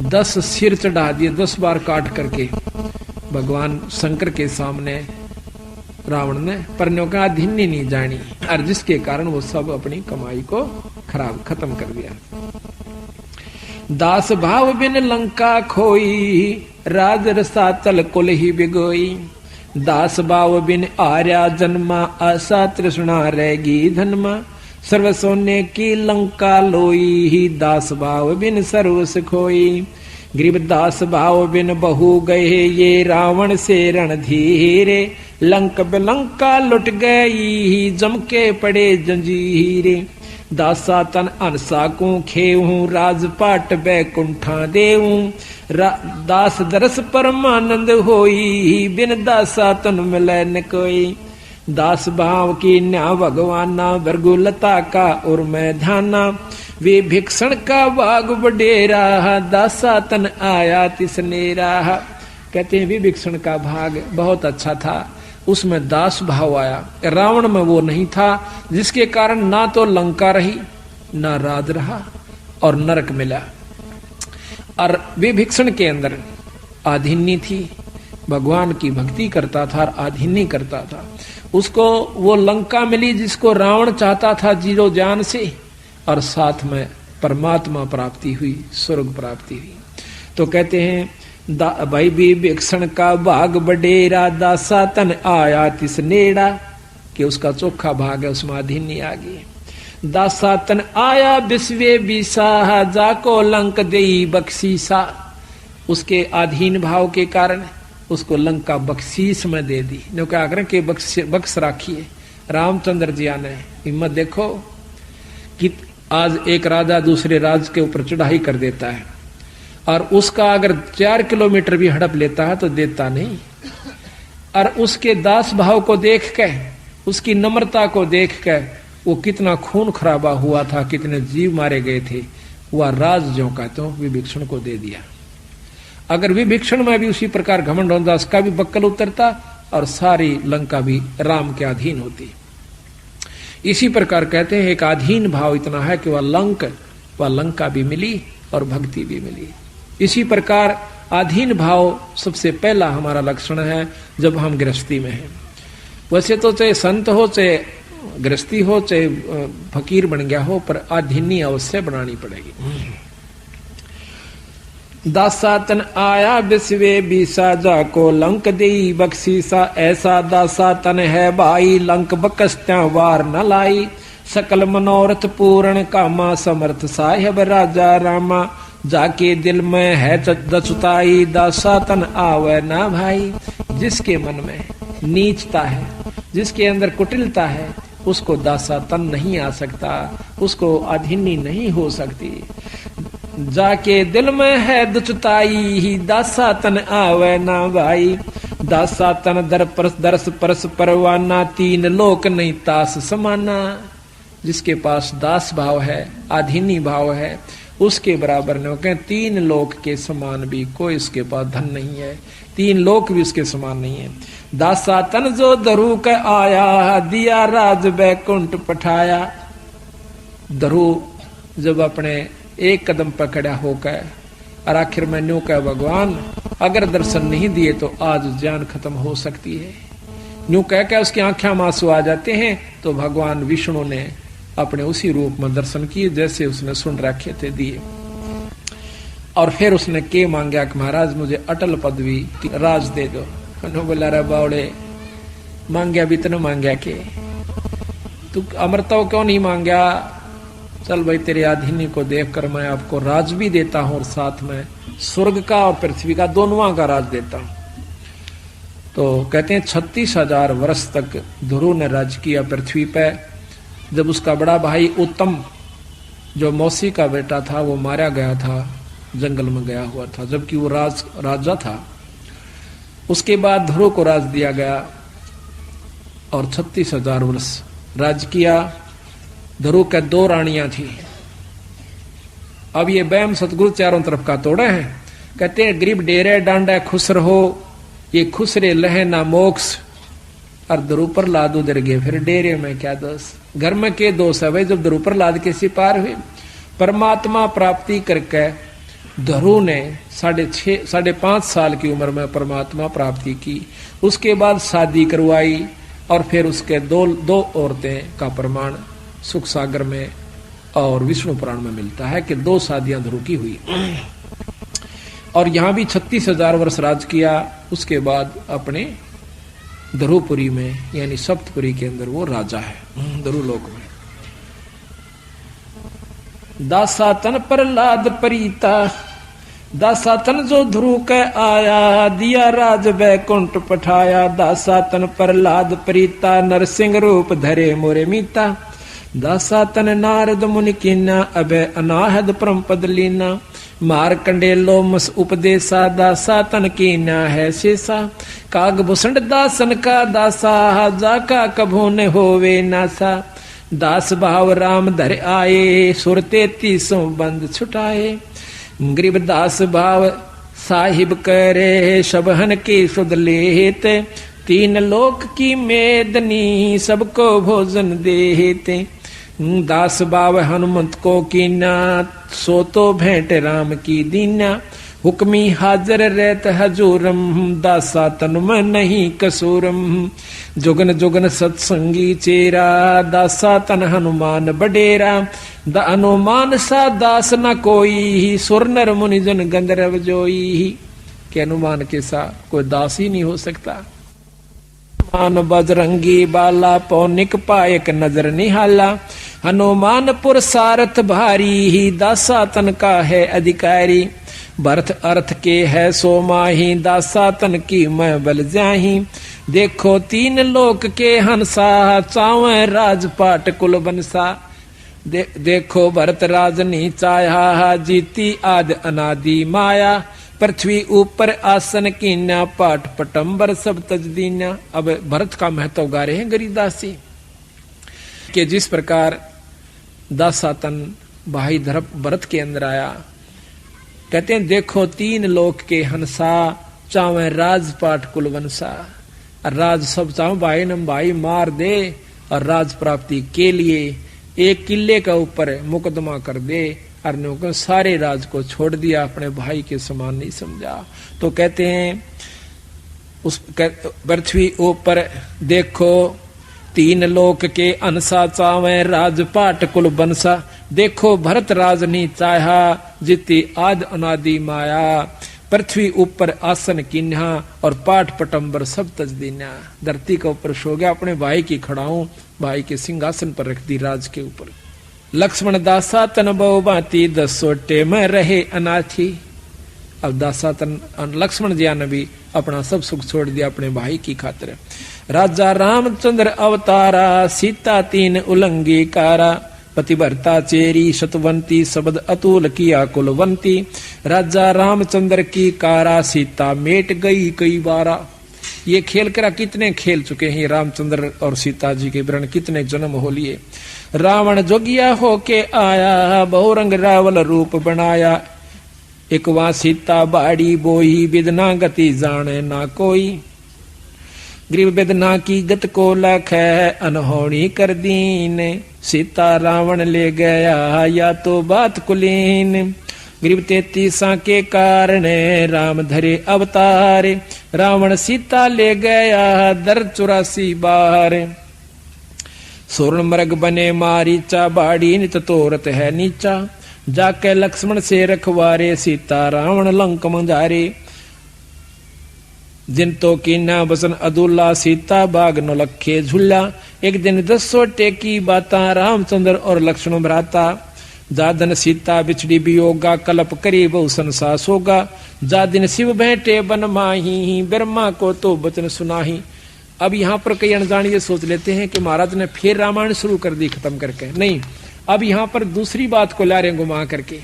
A: 10 सिर चढ़ा दिए, 10 बार काट करके भगवान शंकर के सामने रावण ने, पर का अधीनी नहीं जानी, और जिसके कारण वो सब अपनी कमाई को खत्म कर दिया। दास भाव बिन लंका खोई, राज रसातल कुल ही बिगोई। दास भाव बिन आर्या जन्मा, आशा तृष्णा रहेगी धनमा। सर्व सोने की लंका लोई, दास भाव बिन सर्व सुखोई। गरीब दास भाव बिन बहु गए, ये रावण से रणधीरे। लंक बिलंका लुट गई, जम के पड़े जंजीरे। दासा तन अनसा को खेऊं, राजपाट बैकुंठा देऊं। दास दरस परमानंद होई, बिन दासा तन मिले न कोई। दास भाव की न्या भगवाना, भृगुलता का उर में ध्याना। वे भिक्षण का बाग बडेरा, दासा तन आया तिसनेरा। कहते हैं विभीषण का भाग बहुत अच्छा था, उसमें दास भाव आया। रावण में वो नहीं था, जिसके कारण ना तो लंका रही, ना राज रहा और नरक मिला। और विभीषण के अंदर आधीनी थी, भगवान की भक्ति करता था और आधीनी करता था। उसको वो लंका मिली जिसको रावण चाहता था जीरो जान से, और साथ में परमात्मा प्राप्ति हुई, स्वर्ग प्राप्ति हुई। तो कहते हैं भाई विभीषण का भाग बडेरा, दासा तन आया तिस नेड़ा, कि उसका चोखा भाग है, उसमें अधीनी आ गई। दासा तन आया विश्वे बीसा, जाको लंक देई बख्शीसा, उसके अधीन भाव के कारण उसको लंका बख्शीश में दे दी। नो क्या करें कि बख्श राखिए रामचंद्र जी ने। हिम्मत देखो कि आज एक राजा दूसरे राज के ऊपर चढ़ाई कर देता है, और उसका अगर 4 किलोमीटर भी हड़प लेता है तो देता नहीं, और उसके दास भाव को देख के, उसकी नम्रता को देख के, वो कितना खून खराबा हुआ था, कितने जीव मारे गए थे, वह राज जो का तो विभीषण को दे दिया। अगर विभीषण में भी उसी प्रकार घमंड होता, उसका भी बक्कल उतरता और सारी लंका भी राम के अधीन होती। इसी प्रकार कहते हैं एक अधीन भाव इतना है कि वह लंका भी मिली और भक्ति भी मिली। इसी प्रकार अधीन भाव सबसे पहला हमारा लक्षण है जब हम गृहस्थी में हैं। वैसे तो चाहे संत हो, चाहे गृहस्थी हो, चाहे फकीर बन गया हो, पर अधीनी अवश्य बनानी पड़ेगी। दासा तन आया विश्वे बीसा, जाको लंक देई बख्शीसा, ऐसा दासा तन है भाई, लंक बकस्त्या वार न लाई, सकल मनोरथ पूर्ण कामा, समर्थ साहेब राजा रामा, जाके दिल में है दचुताई, दासा तन आवे ना भाई। जिसके मन में नीचता है, जिसके अंदर कुटिलता है, उसको दासा तन नहीं आ सकता, उसको अधीनी नहीं हो सकती। जाके दिल में है दुचताई, दासा तन आवे ना भाई, दासा तन दरस परस परवाना, तीन लोक नहीं तास समाना। जिसके पास दास भाव है, अधीनी भाव है, उसके बराबर न कहें, 3 लोक के समान भी कोई उसके पास धन नहीं है, 3 लोक भी उसके समान नहीं है। दासा तन जो दरु का आया, दिया राज बैकुंठ पठाया। दरु जब अपने एक कदम पर खड़ा होकर और आखिर में न्यू कह, भगवान अगर दर्शन नहीं दिए तो आज जान खत्म हो सकती है, न्यू कह के उसकी आंखें में आंसू आ जाते हैं। तो भगवान विष्णु ने अपने उसी रूप में दर्शन किए जैसे उसने सुन रखे थे, दिए। और फिर उसने के मांगा कि महाराज मुझे अटल पदवी राज दे दो। बोला रे बावड़े, मांगया भी तो न मांगया के, तू अमरता क्यों नहीं मांगया? चल भाई तेरे अधीनी को देखकर मैं आपको राज भी देता हूं और साथ में स्वर्ग का और पृथ्वी का दोनों का राज देता हूं। तो कहते हैं 36,000 वर्ष तक ध्रुव ने राज किया पृथ्वी पे। जब उसका बड़ा भाई उत्तम, जो मौसी का बेटा था, वो मारा गया था, जंगल में गया हुआ था, जबकि वो राजा था। उसके बाद ध्रुव को राज दिया गया और 36,000 वर्ष राज किया। ध्रुव के 2 रानियां थी। अब ये बैम सतगुरु चारों तरफ का तोड़े हैं। कहते हैं गरीब डेरे डांडा खुश रहो, ये खुश रे लहे ना मोक्ष। और ध्रुव पर लाद उधर गए, फिर डेरे में क्या दोष, घर में के दोष है भाई। जब ध्रुव पर लाद के सिपार हुए, परमात्मा प्राप्ति करके ध्रुव ने 5.5 साल की उम्र में परमात्मा प्राप्ति की। उसके बाद शादी करवाई और फिर उसके दो औरतें का प्रमाण सुख सागर में और विष्णु पुराण में मिलता है कि 2 शादियां ध्रुव की हुई। और यहां भी 36,000 वर्ष राज किया। उसके बाद अपने ध्रुवपुरी में यानी सप्तपुरी के अंदर वो राजा है ध्रुव लोक में। दासा तन प्रहलाद प्रीता, दासा तन जो ध्रुव के आया, दिया राज बैकुंठ पठाया। दासा तन प्रहलाद प्रीता, नरसिंह रूप धरे मोरे मीता। दासा तन नारद मुनि कीना, अभय अनाहद परम पद लीना। मार कंडेलो मस उपदेशा, दासा तन कीना है शेषा। काग भूषण दासन का दासा, जाका कभू न होवे नासा। दास भाव राम धर आए, सुर 33 बंद छुटाए। गरीब दास भाव साहिब करे, सबहन के सुध लेत। 3 लोक की मेदनी, सबको भोजन देते। दास भाव हनुमंत को कीना, सो तो भेंट राम की दीना। हुक्मी हाजर रहत हजूरम, दासा तन में नहीं कसूरम। जुगन जुगन सत्संगी चेरा, दासा तन हनुमान बडेरा। द हनुमान सा दास न कोई, सुर नर मुनि जन गंधर्व जोई। कि हनुमान के सा कोई दास ही नहीं हो सकता। हनुमान बजरंगी बाला पौनिक पायक नजर निहाला, हनुमान पुरसारथ भारी ही दासा तन का है अधिकारी, भरत अर्थ के है सो माही दासा तन की मैं बल जाही, देखो तीन लोक के हंसा चावे राजपाट कुल बनसा, देखो भरत राजनी चाया जीती आद अनादि माया, पृथ्वी ऊपर आसन कीन्या पाठ पटंबर सब तज दीन्या। अब भरत का महत्व गा रहे हैं गरीदास जी कि जिस प्रकार दासातन भाई भरत के अंदर आया, कहते हैं देखो तीन लोक के हंसा चावे राजपाट कुल वंशा, राज सब चाहो भाई नम भाई मार दे और राज प्राप्ति के लिए एक किले का ऊपर मुकदमा कर दे, और सारे राज को छोड़ दिया, अपने भाई के समान नहीं समझा। तो कहते हैं उस पृथ्वी ऊपर देखो तीन लोक के अनसा चावे राजपाट कुल बनसा, देखो भरत राजनी चाहा जिति आद अनादि माया, पृथ्वी ऊपर आसन किन्हा और पाठ पटंबर सब तज दीन्या। धरती के ऊपर सो गया, अपने भाई की खड़ाऊं, भाई के सिंहासन पर रख दी राज के ऊपर। लक्ष्मण दासा तन बहु बाती 10 सोटे में रहे अनाथी। अब दासा तन लक्ष्मण जी ने भी अपना सब सुख छोड़ दिया अपने भाई की खातिर। राजा रामचंद्र अवतारा सीता 3 उलंगी कारा, पतिव्रता चेरी शतवंती शब्द अतुल किया कुलवंती, राजा रामचंद्र की कारा सीता मेट गई कई बारा। ये खेल करा कितने खेल चुके हैं रामचंद्र और सीता जी के वर्ण, कितने जन्म हो लिए। रावण जोगिया होके आया बहुरंग रावल रूप बनाया, एक वहां सीता बाड़ी बोही बिदना गति जाने ना कोई, ग्रीव बिदना की गत को लख है अनहोनी कर दीन, सीता रावण ले गया या तो बात कुलीन, ग्रीव 33 के कारण राम धरे अवतार, रावण सीता ले गया दर 84 बार, सोर्ण मृग बने मारीचा बाड़ी नित तोरत है नीचा, जाके लक्ष्मण से रखवारे सीता रावण लंक मंजारे, जिन तो कीना बसन अदुल्ला सीता बाग न लखे झुल्ला, एक दिन 10 सोटे की बाता रामचंद्र और लक्ष्मण भ्राता, जादन सीता बिछड़ी वियोगा कल्प करी बहु संसा सोगा, जा दिन शिव बैठे बन माही ब्रह्मा को तो बचन सुनाही। अब यहाँ पर कई अनजान ये सोच लेते हैं कि महाराज ने फिर रामायण शुरू कर दी खत्म करके, नहीं, अब यहाँ पर दूसरी बात को ला रहे घुमा करके।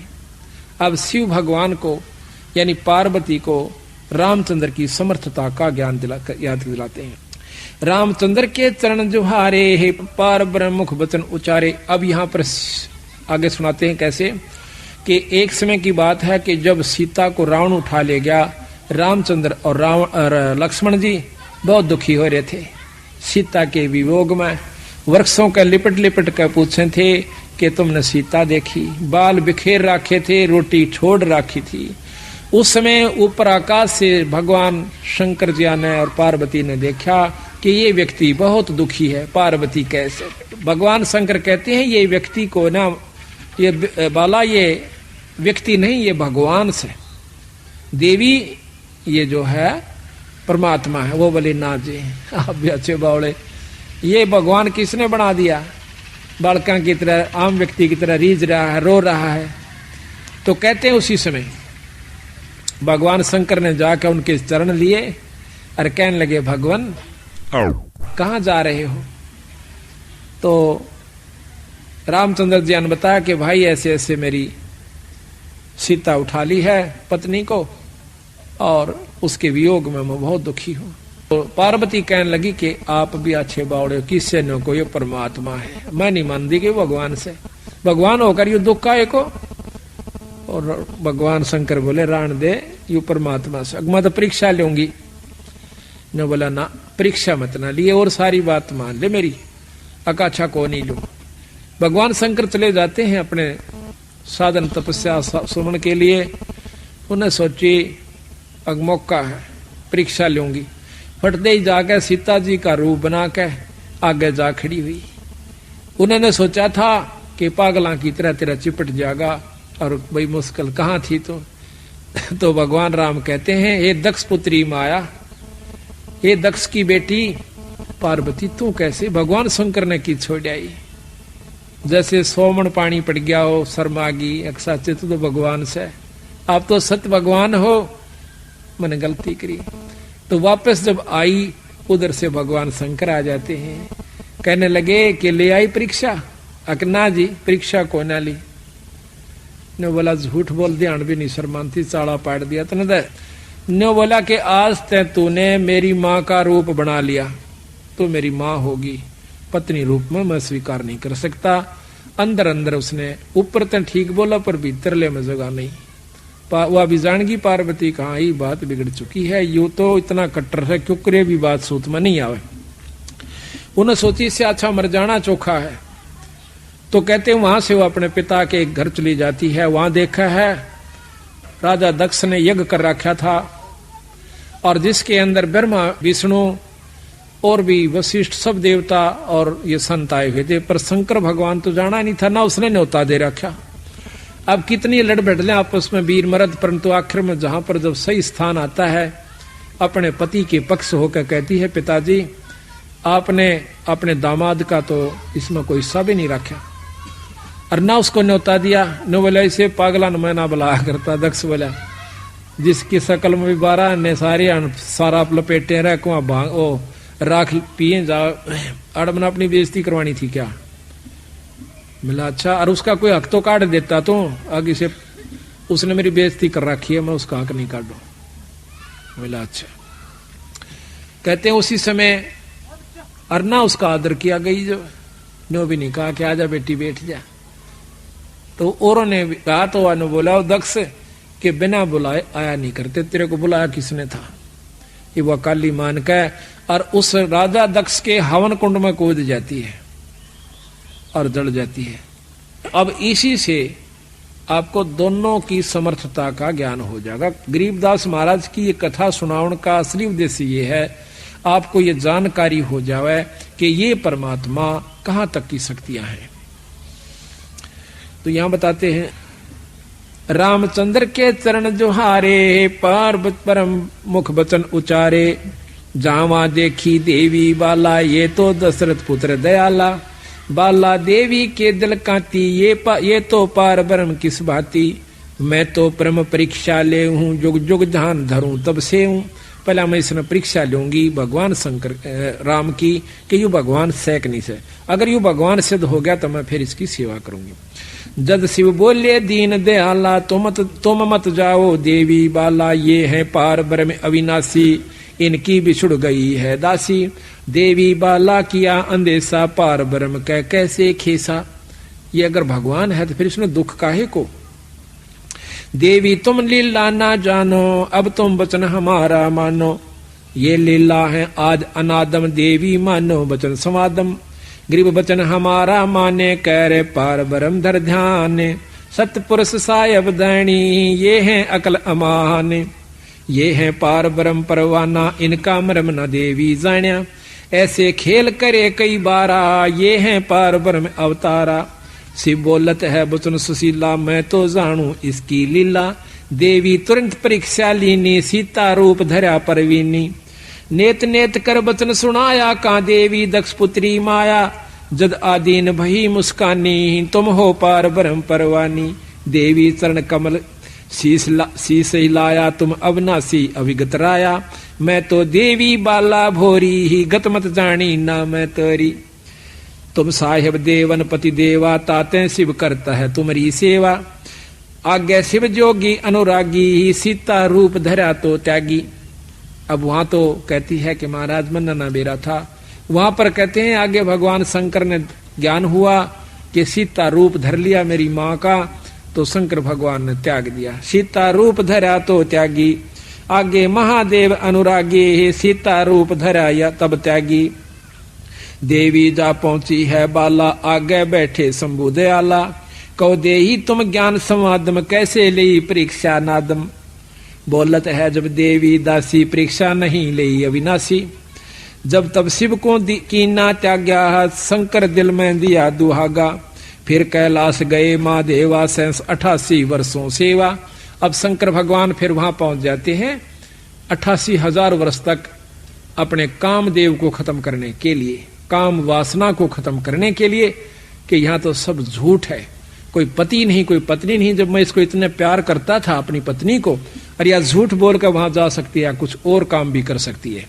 A: अब शिव भगवान को यानी पार्वती को रामचंद्र की समर्थता का ज्ञान याद दिलाते हैं। रामचंद्र के चरण जुहारे हे पार ब्रह्म मुख वचन उचारे। अब यहाँ पर आगे सुनाते हैं कैसे कि एक समय की बात है कि जब सीता को रावण उठा ले गया, रामचंद्र और लक्ष्मण जी बहुत दुखी हो रहे थे सीता के वियोग में, वृक्षों का लिपट लिपट कर पूछे थे कि तुमने सीता देखी, बाल बिखेर रखे थे, रोटी छोड़ रखी थी। उस समय ऊपर आकाश से भगवान शंकर जी ने और पार्वती ने देखा कि ये व्यक्ति बहुत दुखी है। पार्वती कैसे? भगवान शंकर कहते हैं ये व्यक्ति को ना, ये बाला ये व्यक्ति नहीं, ये भगवान से, देवी ये जो है परमात्मा है। वो बोले ना जी आप भी अच्छे बावड़े, ये भगवान किसने बना दिया? बालका की तरह, आम व्यक्ति की तरह रीझ रहा है, रो रहा है। तो कहते हैं उसी समय भगवान शंकर ने जाकर उनके चरण लिए और कहने लगे भगवान कहाँ जा रहे हो? तो रामचंद्र जी ने बताया कि भाई ऐसे ऐसे मेरी सीता उठा ली है पत्नी को और उसके वियोग में मैं बहुत दुखी हूं। तो पार्वती कहने लगी कि आप भी अच्छे बावड़े, किससे न को ये परमात्मा है, मैं नहीं मानती कि भगवान से, भगवान होकर यू दुख का को। और भगवान शंकर बोले राण दे यू परमात्मा से, मैं तो परीक्षा लूंगी। ने बोला ना परीक्षा मत ना लिए और सारी बात मान ले मेरी, अकाछा को नहीं लू। भगवान शंकर चले जाते हैं अपने साधन तपस्या सुमन के लिए। उन्हें सोची अब मौका है, परीक्षा लूंगी। फटते ही जाकर सीता जी का रूप बना के आगे जा खड़ी हुई। उन्होंने सोचा था कि पागला की तरह तेरा चिपट जाएगा और बड़ी मुश्किल कहाँ थी। तो तो भगवान राम कहते हैं, हे दक्ष पुत्री माया, हे दक्ष की बेटी पार्वती, तू कैसे भगवान शंकर ने की छोड़ आई। जैसे सोमन पानी पड़ गया हो, शर्मागी अक्सा चित तो भगवान से, आप तो सत्य भगवान हो, मैंने गलती करी। तो वापस जब आई उधर से भगवान शंकर आ जाते हैं, कहने लगे कि ले आई परीक्षा। अकना जी परीक्षा को ना ली। ने बोला झूठ बोल दिया, भी नहीं शर्मांती, चाड़ा पाट दिया तने दे। ने बोला कि आज तूने मेरी माँ का रूप बना लिया, तो मेरी माँ होगी, पत्नी रूप में मैं स्वीकार नहीं कर सकता। अंदर अंदर उसने ऊपर तो ठीक बोला पर भीतर ले में जगह नहीं। वह भी जानगी पार्वती कहाँ ही बात बिगड़ चुकी है, यू तो इतना कट्टर है क्यों करे भी बात सूत में नहीं आवे। उन्हें सोची से अच्छा मर जाना चोखा है। तो कहते वहां से वो अपने पिता के एक घर चली जाती है। वहां देखा है राजा दक्ष ने यज्ञ कर रखा था, और जिसके अंदर ब्रह्मा विष्णु और भी वशिष्ठ सब देवता और ये संत आए हुए थे, पर शंकर भगवान तो जाना नहीं था, ना उसने न्योता दे रखा। अब कितनी लड़ बैठले आपस में वीर मर्द, परंतु आखिर में जहां पर जब सही स्थान आता है, अपने पति के पक्ष होकर कहती है, पिताजी आपने अपने दामाद का तो इसमें कोई हिस्सा भी नहीं रखा, और ना उसको न्योता दिया। न बोला इसे पागला न मैना बुलाया करता। दक्ष बोला जिसकी शकल में भी 12 ने सारा लपेटे रह कुआ भांग ओ राख पिए जा, अड़मना अपनी बेइज्जती करवानी थी क्या। मिला अच्छा, और उसका कोई हक तो काट देता, तो आगे से उसने मेरी बेइज्जती कर रखी है, मैं उसका हक नहीं काटू। मिला अच्छा। कहते हैं उसी समय अरना उसका आदर किया गई, जो नो भी नहीं कहा कि आजा बेटी बैठ जा। तो औरों ने कहा, तो वह बोला दक्ष के बिना बुलाए आया नहीं करते, तेरे को बुलाया किसने था। ये वह काली मान का, और उस राजा दक्ष के हवन कुंड में कूद जाती है और जल जाती है। अब इसी से आपको दोनों की समर्थता का ज्ञान हो जाएगा। गरीबदास महाराज की ये कथा सुनाउन का असली उद्देश्य ये है, आपको ये जानकारी हो जावे कि ये परमात्मा कहां तक की शक्तियां हैं। तो यहां बताते हैं, रामचंद्र के चरण जोहारे, पार्वत परम मुख बचन उचारे, जावा देखी देवी बाला, ये तो दशरथ पुत्र दयाला, बाला देवी के दिल कांती, ये तो पार ब्रह्म किस भांति, मैं तो परम परीक्षा ले हूं, जुग जुग ध्यान धरूं तब से हूं। पहला मैं इसमें परीक्षा लूंगी भगवान शंकर राम की कि यू भगवान सैक नहीं से, अगर यू भगवान सिद्ध हो गया तो मैं फिर इसकी सेवा करूंगी। जद शिव बोले दीन दयाला, तुम मत जाओ देवी बाला, ये है पार ब्रह्म अविनाशी, इनकी बिछुड़ गई है दासी, देवी बाला किया अंदेशा, पार ब्रह्म कह कैसे खेसा। ये अगर भगवान है तो फिर इसमें दुख काहे को। देवी तुम लीला ना जानो, अब तुम वचन हमारा मानो, ये लीला है आज अनादम, देवी मानो वचन समादम, गरीब वचन हमारा माने, कह रे पार ब्रह्म धर ध्यान, सतपुरुष सायब दैनी, ये है अकल अमाने, ये है पार ब्रह्म परवाना, इनका मरम न देवी जान्या, ऐसे खेल करे कई बारा, ये है पार ब्रह्म अवतारा, शिव बोलत है वचन सुशीला, मैं तो जानू इसकी लीला, देवी तुरंत परीक्षा लीनी, सीता रूप धरा परवीनी, नेत नेत कर वचन सुनाया, का देवी दक्ष पुत्री माया, जद आदीन भई मुस्कानी, तुम हो पार ब्रह्म परवानी, देवी चरण कमल शीस हिलाया, तुम अविनाशी अभिगत राया, मैं तो देवी बाला भोरी ही, गत मत जानी ना मैं तोरी, तुम साहेब देवन पति देवा, ताते शिव करता है तुम्हारी सेवा, आज्ञा शिव जोगी अनुरागी, सीता रूप धरा तो त्यागी। अब वहां तो कहती है कि महाराज मन ना बेरा था, वहां पर कहते हैं आगे भगवान शंकर ने ज्ञान हुआ कि सीता रूप धर लिया मेरी माँ का, तो शंकर भगवान ने त्याग दिया, सीता रूप धरा तो त्यागी, आगे महादेव अनुरागी, सीता रूप धरा या तब त्यागी, देवी जा पहुंची है बाला, आगे बैठे शंभु दयाला, कहो दे ही तुम ज्ञान समादम, कैसे ली परीक्षा नादम, बोलत है जब देवी दासी, परीक्षा नहीं ली अविनाशी, जब तब शिव को कीना त्याग्या, शंकर दिल में दिया दुहागा, फिर कैलाश गए महादेवा, 88 वर्षों सेवा, अब शंकर भगवान फिर वहां पहुंच जाते हैं 88,000 वर्ष तक अपने कामदेव को खत्म करने के लिए, काम वासना को खत्म करने के लिए, कि यहां तो सब झूठ है, कोई पति नहीं, कोई पत्नी नहीं। जब मैं इसको इतने प्यार करता था अपनी पत्नी को, और या झूठ बोलकर वहां जा सकती है, कुछ और काम भी कर सकती है।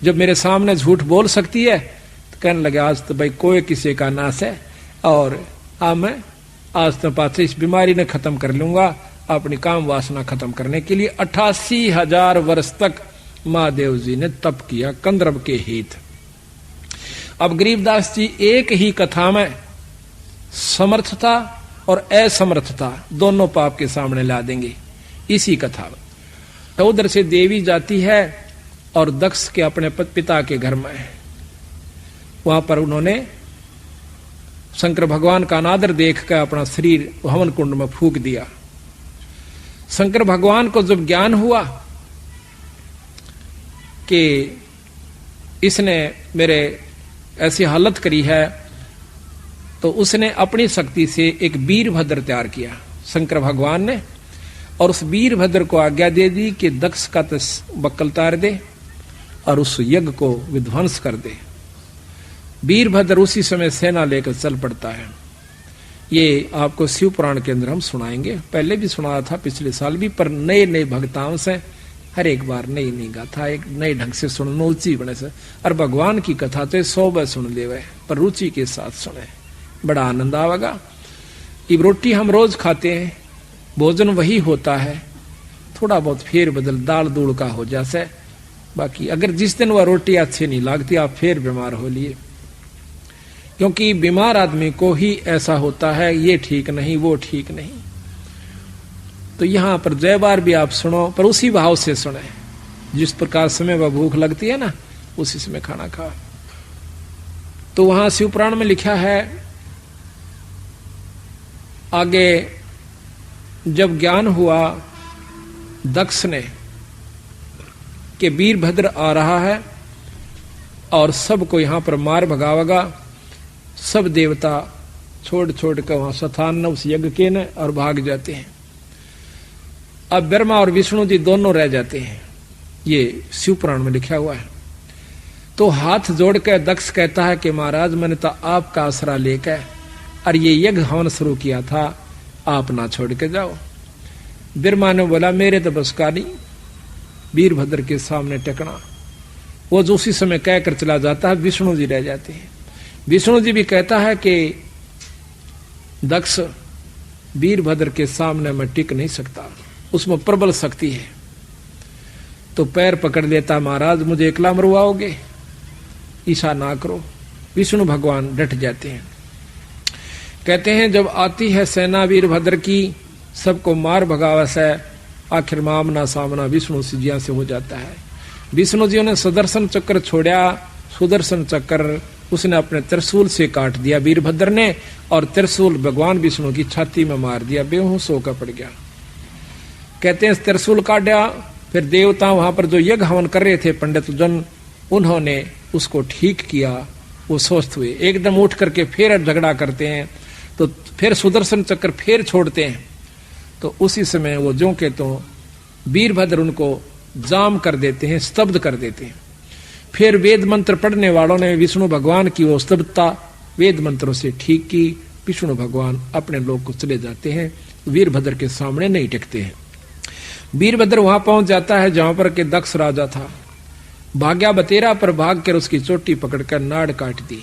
A: जब मेरे सामने झूठ बोल सकती है तो कहने लगे आज तो भाई कोई किसी का नाश है, और मैं आज तो पास इस बीमारी ने खत्म कर लूंगा, अपनी काम वासना खत्म करने के लिए 88,000 वर्ष तक महादेव जी ने तप किया कंदर्प के हित। अब गरीबदास जी एक ही कथा में समर्थता और असमर्थता दोनों पाप के सामने ला देंगे इसी कथा में। तो उधर से देवी जाती है और दक्ष के अपने पिता के घर में, वहां पर उन्होंने शंकर भगवान का अनादर देखकर अपना शरीर हवन कुंड में फूंक दिया। शंकर भगवान को जब ज्ञान हुआ कि इसने मेरे ऐसी हालत करी है, तो उसने अपनी शक्ति से एक वीरभद्र तैयार किया शंकर भगवान ने, और उस वीरभद्र को आज्ञा दे दी कि दक्ष का बक्कल तार दे और उस यज्ञ को विध्वंस कर दे। वीरभद्र उसी समय सेना लेकर चल पड़ता है। ये आपको शिव पुराण के अंदर हम सुनाएंगे, पहले भी सुनाया था पिछले साल भी, पर नए नए भक्ताओं से हर एक बार नई नई गाथा एक नए ढंग से सुनना रुचि बने से। और भगवान की कथा तो 100 बार सुन ले, पर रुचि के साथ सुने, बड़ा आनंद आवेगा। ये रोटी हम रोज खाते हैं, भोजन वही होता है, थोड़ा बहुत फेर बदल दाल दूड़ का हो जासे, बाकी अगर जिस दिन वह रोटी अच्छी नहीं लगती आप फिर बीमार हो लिए, क्योंकि बीमार आदमी को ही ऐसा होता है, ये ठीक नहीं वो ठीक नहीं। तो यहां पर जय बार भी आप सुनो, पर उसी भाव से सुने, जिस प्रकार समय वह भूख लगती है ना उसी समय खाना खा। तो वहां शिव पुराण में लिखा है आगे, जब ज्ञान हुआ दक्ष ने कि वीरभद्र आ रहा है और सबको यहां पर मार भगावेगा, सब देवता छोड़ छोड़ कर वहां स्थान उस यज्ञ के न और भाग जाते हैं। अब ब्रह्मा और विष्णु जी दोनों रह जाते हैं, ये शिव पुराण में लिखा हुआ है। तो हाथ जोड़कर दक्ष कहता है कि महाराज मैंने तो आपका आसरा लेकर और ये यज्ञ हवन शुरू किया था, आप ना छोड़ के जाओ। ब्रह्मा ने बोला मेरे तो बस का नहीं वीरभद्र के सामने टेकना। वो जो उसी समय कहकर चला जाता है, विष्णु जी रह जाते हैं। विष्णु जी भी कहता है कि दक्ष वीरभद्र के सामने मैं टिक नहीं सकता, उसमें प्रबल शक्ति है। तो पैर पकड़ लेता, महाराज मुझे एकला मरवाओगे, ईसा ना करो। विष्णु भगवान डट जाते हैं, कहते हैं जब आती है सेना वीरभद्र की, सबको मार भगावा से आखिर में आमना सामना विष्णु जी से हो जाता है। विष्णु जी ने सुदर्शन चक्र छोड़ा, सुदर्शन चक्र उसने अपने त्रिशूल से काट दिया वीरभद्र ने, और त्रिशूल भगवान विष्णु की छाती में मार दिया, बेहोश होकर पड़ गया। कहते हैं त्रिशूल काटा, फिर देवता वहां पर जो यज्ञ हवन कर रहे थे पंडित जन, उन्होंने उसको ठीक किया, वो स्वस्थ हुए। एकदम उठ करके फिर झगड़ा करते हैं, तो फिर सुदर्शन चक्र फिर छोड़ते हैं। तो उसी समय वो जो के तो वीरभद्र उनको जाम कर देते हैं, स्तब्ध कर देते हैं। फिर वेद मंत्र पढ़ने वालों ने विष्णु भगवान की वो स्तब्धता वेद मंत्रों से ठीक की। विष्णु भगवान अपने लोक को चले जाते हैं, वीरभद्र के सामने नहीं टिकते हैं। वीरभद्र वहां पहुंच जाता है जहां पर के दक्ष राजा था, भाग्या बतेरा पर भाग कर उसकी चोटी पकड़कर नाड़ काट दी।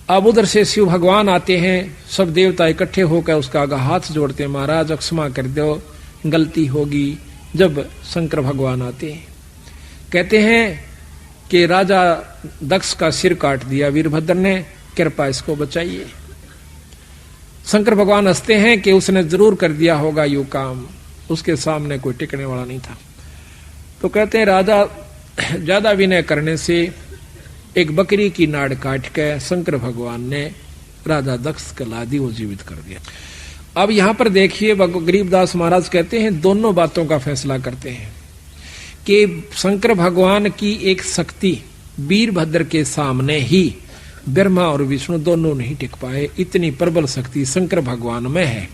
A: अब उधर से शिव भगवान आते हैं, सब देवता इकट्ठे होकर उसका आगे हाथ जोड़ते हैं, महाराज क्षमा कर दो, गलती होगी। जब शंकर भगवान आते हैं, कहते हैं कि राजा दक्ष का सिर काट दिया वीरभद्र ने, कृपा इसको बचाइए। शंकर भगवान हंसते हैं कि उसने जरूर कर दिया होगा यू काम, उसके सामने कोई टिकने वाला नहीं था। तो कहते हैं राजा ज्यादा विनय करने से एक बकरी की नाड़ काट के शंकर भगवान ने राजा दक्ष को ला दी, वो जीवित कर दिया। अब यहां पर देखिए गरीबदास महाराज कहते हैं दोनों बातों का फैसला करते हैं कि शंकर भगवान की एक शक्ति वीरभद्र के सामने ही ब्रह्मा और विष्णु दोनों नहीं टिक पाए, इतनी प्रबल शक्ति शंकर भगवान में है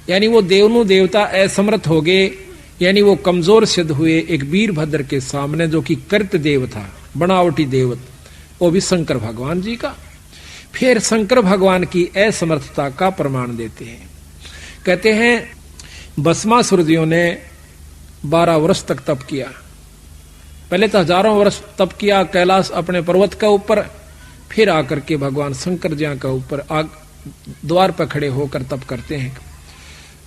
A: यानी वो देवनु देवता असमर्थ हो गए, यानी वो कमजोर सिद्ध हुए एक वीरभद्र के सामने, जो कि कृत देव था, बनावटी देवत, वो भी शंकर भगवान जी का। फिर शंकर भगवान की असमर्थता का प्रमाण देते हैं। कहते हैं भस्मासुर जियों ने 12 वर्ष तक तप किया। पहले तो हजारों वर्ष तप किया कैलाश अपने पर्वत का ऊपर, फिर आकर के भगवान शंकर जी का ऊपर द्वार पर खड़े होकर तप करते हैं।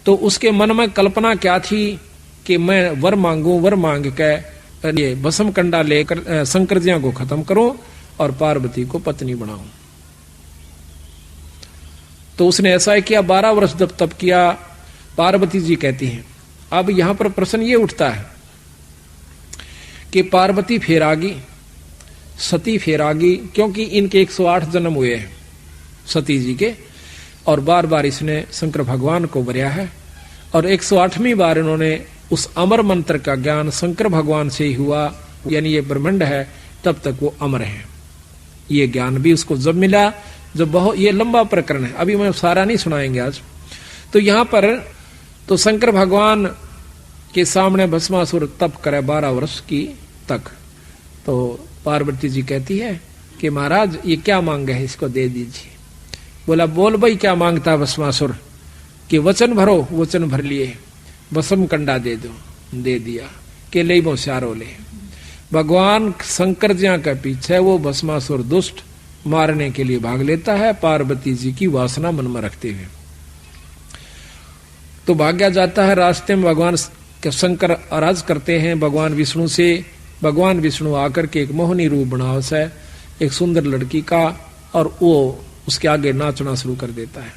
A: तो उसके मन में कल्पना क्या थी कि मैं वर मांगू, वर मांग के ये भस्म कंडा लेकर शंकर जी को खत्म करूं और पार्वती को पत्नी बनाऊं। तो उसने ऐसा ही किया, 12 वर्ष जब तप किया। पार्वती जी कहती हैं, अब यहां पर प्रश्न ये उठता है कि पार्वती फिर आ गई, सती फिर आ गई, क्योंकि इनके 108 जन्म हुए हैं सती जी के, और बार बार इसने शंकर भगवान को वरया है, और 108वीं बार इन्होंने उस अमर मंत्र का ज्ञान शंकर भगवान से ही हुआ, यानी ये ब्रह्मांड है तब तक वो अमर है। ये ज्ञान भी उसको जब मिला, जब बहुत, ये लंबा प्रकरण है, अभी मैं सारा नहीं सुनाएंगे आज। तो यहां पर तो शंकर भगवान के सामने भस्मासुर तप करे 12 वर्ष की तक। तो पार्वती जी कहती है कि महाराज ये क्या मांगे है, इसको दे दीजिए। बोला बोल भाई क्या मांगता है भस्मासुर, कि वचन भरो, वचन भर लिए, भस्म कंडा दे दो, दे दिया। के ले मोशारो ले, भगवान शंकर जी के पीछे वो भस्मासुर दुष्ट मारने के लिए भाग लेता है, पार्वती जी की वासना मन में रखते हुए। तो भाग्या जाता है, रास्ते में भगवान शंकर आराज करते हैं भगवान विष्णु से। भगवान विष्णु आकर के एक मोहनी रूप बनावस है एक सुंदर लड़की का, और वो उसके आगे नाचना शुरू कर देता है।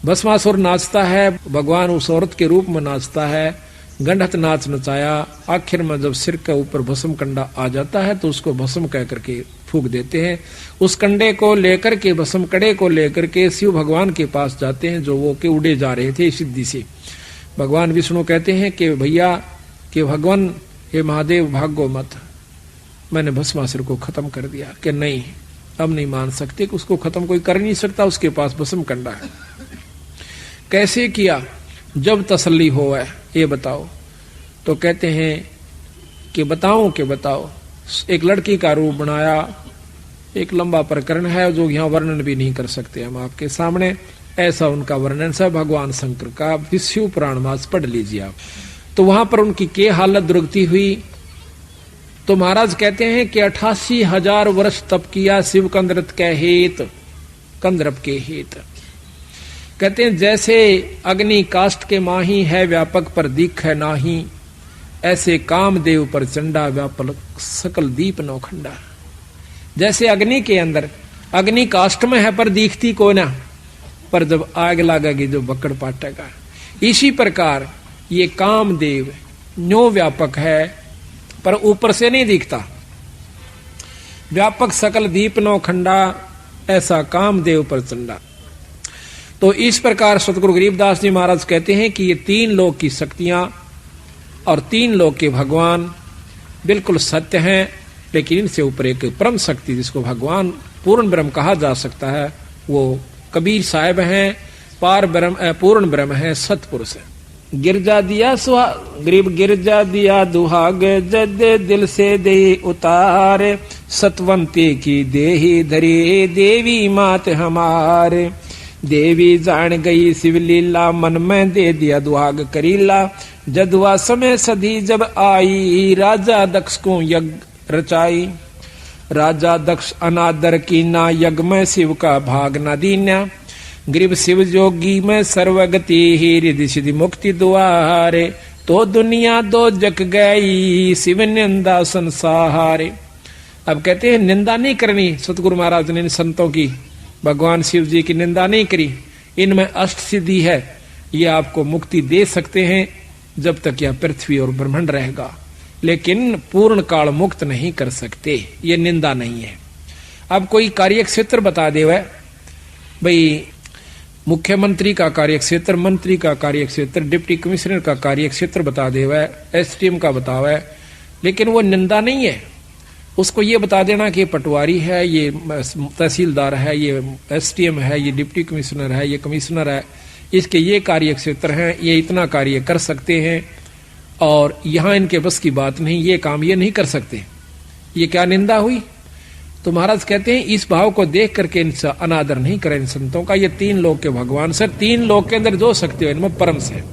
A: भस्मासुर नाचता है, भगवान उस औरत के रूप में नाचता है, गंडत नाच नचाया। आखिर में जब सिर के ऊपर भस्म कंडा आ जाता है तो उसको भस्म कह करके फूंक देते हैं। उस कंडे को लेकर के, भस्म कड़े को लेकर के शिव भगवान के पास जाते हैं, जो वो के उड़े जा रहे थे सिद्धि से। भगवान विष्णु कहते हैं कि भैया, कि भगवान हे महादेव भागो मत, मैंने भस्मासुर को खत्म कर दिया। कि नहीं, अब नहीं मान सकते, कि उसको खत्म कोई कर नहीं सकता, उसके पास भस्म कंडा है। कैसे किया, जब तसल्ली हो है ये बताओ। तो कहते हैं कि बताओ। एक लड़की का रूप बनाया, एक लंबा प्रकरण है जो यहाँ वर्णन भी नहीं कर सकते हम आपके सामने। ऐसा उनका वर्णन है भगवान शंकर का, विष्णु पुराण मास पढ़ लीजिए आप। तो वहां पर उनकी के हालत दुर्गति हुई। तो महाराज कहते हैं कि 88,000 वर्ष तप किया शिव कंदरत के हेत, कंदरप के हेत। कहते हैं जैसे अग्नि काष्ठ के माही है, व्यापक पर दीख है नाही, ऐसे कामदेव पर चंडा व्यापक सकल दीप नौखंडा। जैसे अग्नि के अंदर, अग्नि काष्ठ में है पर दिखती को ना, पर जब आग लागेगी जो बकड़ पाटेगा। इसी प्रकार ये कामदेव न्यो व्यापक है पर ऊपर से नहीं दिखता। व्यापक सकल दीप नौखंडा, ऐसा कामदेव पर चंडा। तो इस प्रकार सतगुरु गरीबदास जी महाराज कहते हैं कि ये 3 लोक की शक्तियां और 3 लोक के भगवान बिल्कुल सत्य हैं, लेकिन इनसे ऊपर एक परम शक्ति जिसको भगवान पूर्ण ब्रह्म कहा जा सकता है, वो कबीर साहब हैं, पार ब्रह्म, पूर्ण ब्रह्म है, सतपुरुष है। गिरजा दिया गरीब गिरजा दिया दुहाग, जद दिल से दे उतारे, सतवंती की देही धरी देवी मात हमारे। देवी जान गई शिवलीला, मन में दे दिया दुहाग करीला, जदुआ समय सदी जब आई, राजा दक्ष को यज्ञ रचाई। राजा दक्ष अनादर की ना, यज्ञ में शिव का भाग न दीन्या। गरीब शिव जोगी में सर्वगति ही, रिधि सिद्धि मुक्ति द्वारे। तो दुनिया दो जग गई, शिव निंदा संसारे। अब कहते हैं निंदा नहीं करनी, सतगुरु महाराज ने संतों की, भगवान शिव जी की निंदा नहीं करी। इनमें अष्ट सिद्धि है, ये आपको मुक्ति दे सकते हैं जब तक यह पृथ्वी और ब्रह्मांड रहेगा, लेकिन पूर्ण काल मुक्त नहीं कर सकते, ये निंदा नहीं है। अब कोई कार्य क्षेत्र बता दे, वह भाई मुख्यमंत्री का कार्य क्षेत्र, मंत्री का कार्य क्षेत्र, डिप्टी कमिश्नर का कार्य क्षेत्र बता दे, वह एसडीएम का बतावे, लेकिन वो निंदा नहीं है। उसको ये बता देना कि ये पटवारी है, ये तहसीलदार है, ये एसडीएम है, ये डिप्टी कमिश्नर है, ये कमिश्नर है, इसके ये कार्य क्षेत्र हैं, ये इतना कार्य कर सकते हैं और यहां इनके बस की बात नहीं, ये काम ये नहीं कर सकते। ये क्या निंदा हुई? तो महाराज कहते हैं इस भाव को देख करके इनसे अनादर नहीं करें इन संतों का। ये 3 लोक के भगवान सर, 3 लोक के अंदर जो शक्ति हो इनमें परम से,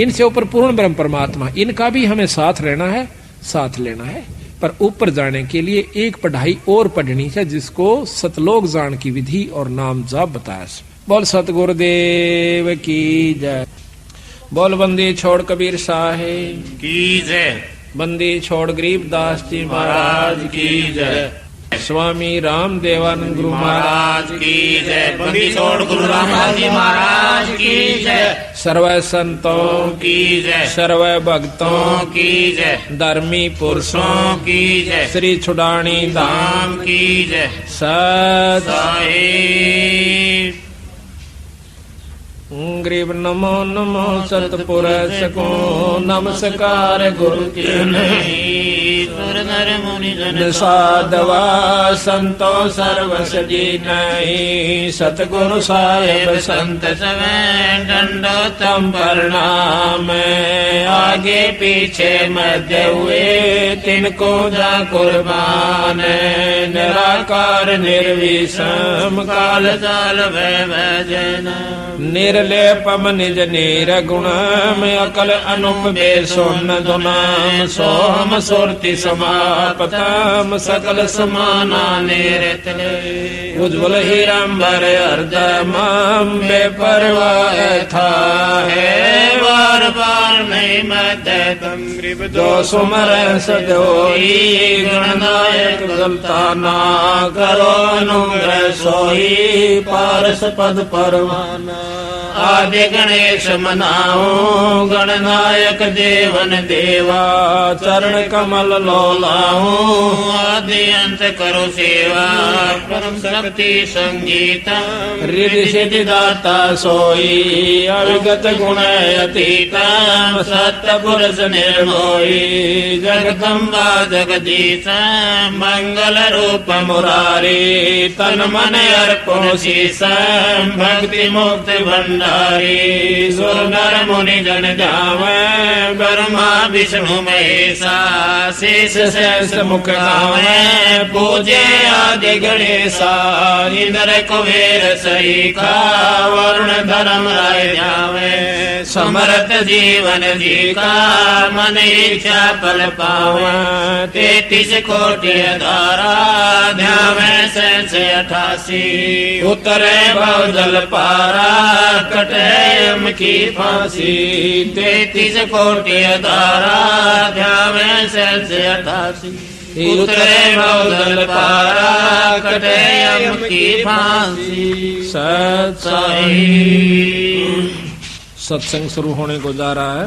A: इनसे ऊपर पूर्ण ब्रह्म परमात्मा, इनका भी हमें साथ रहना है, साथ लेना है। पर ऊपर जाने के लिए एक पढ़ाई और पढ़नी है, जिसको सतलोक जान की विधि और नाम जाप बताया। बोल सतगुरुदेव की जय। बोल बंदी छोड़ कबीर साहेब
B: की जय।
A: बंदी छोड़ गरीबदास जी महाराज की जय। स्वामी राम देवानंद गुरु महाराज
B: की जय। बंदी छोड़ गुरु रामदास जी महाराज की जय।
A: सर्व संतों
B: की जय।
A: सर्व भक्तों
B: की जय।
A: धर्मी पुरुषों
B: की जय।
A: श्री छुड़ानी धाम
B: की जय।
A: सत
B: साहिब
A: गरीब नमो नमो सतपुरुष को नमस्कार गुरु के नहीं
B: नर मुनि जन
A: साधवा संतो सर्वस जी नहीं सतगुरु साहेब
B: संत सवै दंडोतम
A: प्रणाम आगे पीछे मध्य हुए तिनको जा कुर्बान निराकार निर्विषम काल
B: काल भजन
A: निर्लेपम निज नीर गुण में अकल अनुप बेसुन दुनाम सोम सुरति समापतम सकल समाना निरतले उज्ज्वल हीरांबर अर्धमम बेपरवाह था है
B: बार बार नहीं मदतम गरीब
A: जो सुमर सदोई गणनायक गलता ना करो अनुग्रह सोई पारस पद परवाना आदि गणेश मनाऊं गणनायक देवन देवा चरण कमल लोलाऊं
B: आदि अंत करो सेवा परम शक्ति संगीतम
A: रिद्धि सिद्धि दाता सोई अविगत गुण अतीतम सत्य पुरुष निर्मोही
B: जगदम्बा जगदीश
A: मंगल रूप मुरारी तन मन अर्पण शीश भक्ति मुक्ति भंडारी सुर नर मुनि जन जावे ब्रह्मा विष्णु महेशा शेष शेष मुख गावे पूजे आदि गणेशा इंद्र कुबेर सरीखा वरुण धर्म राय जावे समर्थ जीवन जी का मन इच्छा फल पावे 33 कोटि धारा ध्यावे से 88 उतरे भव जल पारा कटे यम की फांसी 33 कोटि धारा ध्यावे से 88 उतरे भव जल पारा कटे यम की फांसी। सत्संग शुरू होने को जा रहा है।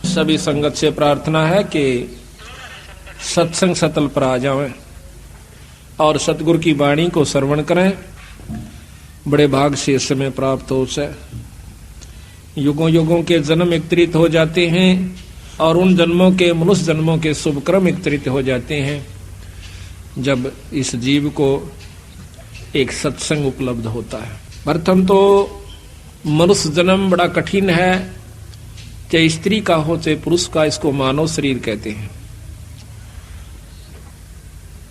A: सभी संगत से प्रार्थना है कि सत्संग सतल पर आ जाएं और सतगुरु की वाणी को श्रवण करें। बड़े भाग से इस समय प्राप्त हो से युगों युगों के जन्म एकत्रित हो जाते हैं और उन जन्मों के मनुष्य जन्मों के शुभ क्रम एकत्रित हो जाते हैं जब इस जीव को एक सत्संग उपलब्ध होता है। प्रथम तो मनुष्य जन्म बड़ा कठिन है, चाहे स्त्री का हो चाहे पुरुष का, इसको मानव शरीर कहते हैं।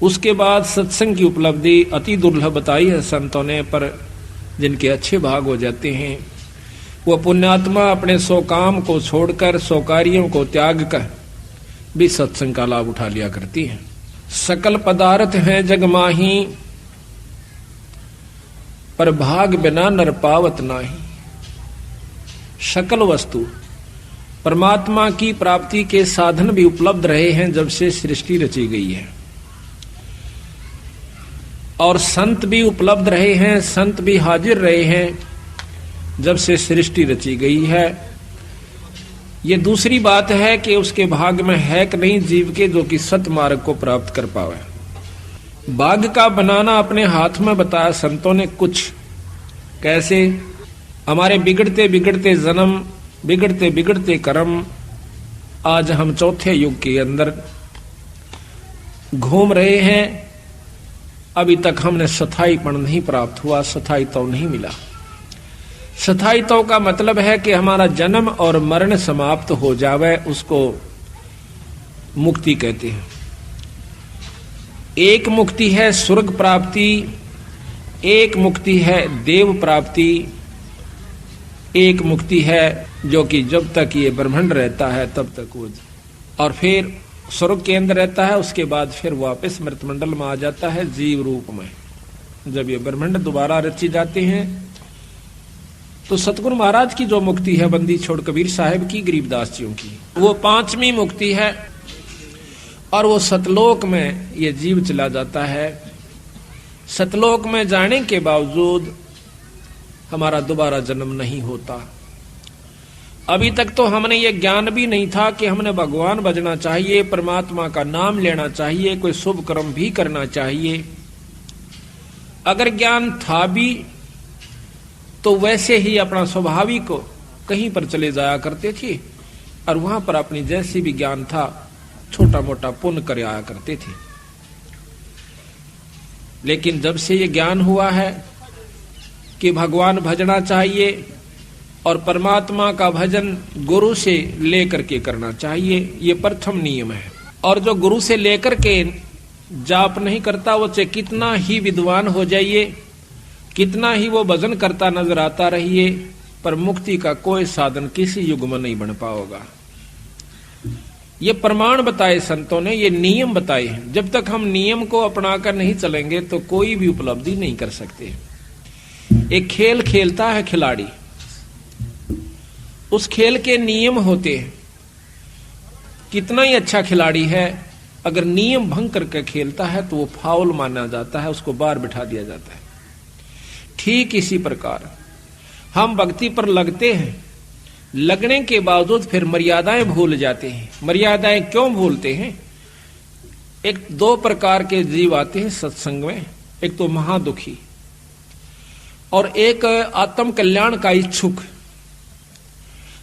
A: उसके बाद सत्संग की उपलब्धि अति दुर्लभ बताई है संतों ने, पर जिनके अच्छे भाग हो जाते हैं वो पुण्यात्मा अपने सौ काम को छोड़कर सौ कार्यों को त्याग कर भी सत्संग का लाभ उठा लिया करती है। सकल पदार्थ हैं जग माही पर भाग बिना नर पावत नाही। सकल वस्तु परमात्मा की प्राप्ति के साधन भी उपलब्ध रहे हैं जब से सृष्टि रची गई है, और संत भी उपलब्ध रहे हैं, संत भी हाजिर रहे हैं जब से सृष्टि रची गई है। ये दूसरी बात है कि उसके भाग में है कि नहीं जीव के जो कि सत मार्ग को प्राप्त कर पावे। बाग का बनाना अपने हाथ में बताया संतों ने कुछ। कैसे? हमारे बिगड़ते बिगड़ते जन्म, बिगड़ते बिगड़ते कर्म, आज हम चौथे युग के अंदर घूम रहे हैं। अभी तक हमने सथाईपन नहीं प्राप्त हुआ, सथाई तो नहीं मिला। स्थायित्व का मतलब है कि हमारा जन्म और मरण समाप्त हो जावे, उसको मुक्ति कहते हैं। एक मुक्ति है स्वर्ग प्राप्ति, एक मुक्ति है देव प्राप्ति, एक मुक्ति है जो कि जब तक ये ब्रह्मांड रहता है तब तक वो, और फिर स्वर्ग के अंदर रहता है, उसके बाद फिर वापस मृतमंडल में आ जाता है जीव रूप में। जब ये ब्रह्मांड दोबारा रची जाते हैं तो सतगुरु महाराज की जो मुक्ति है, बंदी छोड़ कबीर साहब की, गरीबदास जियों की, वो 5वीं मुक्ति है। और वो सतलोक में ये जीव चला जाता है। सतलोक में जाने के बावजूद हमारा दोबारा जन्म नहीं होता। अभी तक तो हमने ये ज्ञान भी नहीं था कि हमने भगवान भजना चाहिए, परमात्मा का नाम लेना चाहिए, कोई शुभ कर्म भी करना चाहिए। अगर ज्ञान था भी तो वैसे ही अपना स्वाभाविक को कहीं पर चले जाया करते थे और वहां पर अपनी जैसी भी ज्ञान था छोटा मोटा पुण्य कर आया करते थे। लेकिन जब से ये ज्ञान हुआ है कि भगवान भजना चाहिए और परमात्मा का भजन गुरु से लेकर के करना चाहिए, ये प्रथम नियम है। और जो गुरु से लेकर के जाप नहीं करता, वो चाहे कितना ही विद्वान हो जाइए, कितना ही वो भजन करता नजर आता रहिए, पर मुक्ति का कोई साधन किसी युग में नहीं बन पाओगा। ये प्रमाण बताए संतों ने, ये नियम बताए हैं। जब तक हम नियम को अपनाकर नहीं चलेंगे तो कोई भी उपलब्धि नहीं कर सकते। एक खेल खेलता है खिलाड़ी, उस खेल के नियम होते हैं। कितना ही अच्छा खिलाड़ी है, अगर नियम भंग करके खेलता है तो वो फाउल माना जाता है, उसको बाहर बिठा दिया जाता है। ठीक इसी प्रकार हम भक्ति पर लगते हैं, लगने के बावजूद फिर मर्यादाएं भूल जाते हैं। मर्यादाएं क्यों भूलते हैं? एक 2 प्रकार के जीव आते हैं सत्संग में, एक तो महादुखी और एक आत्म कल्याण का इच्छुक।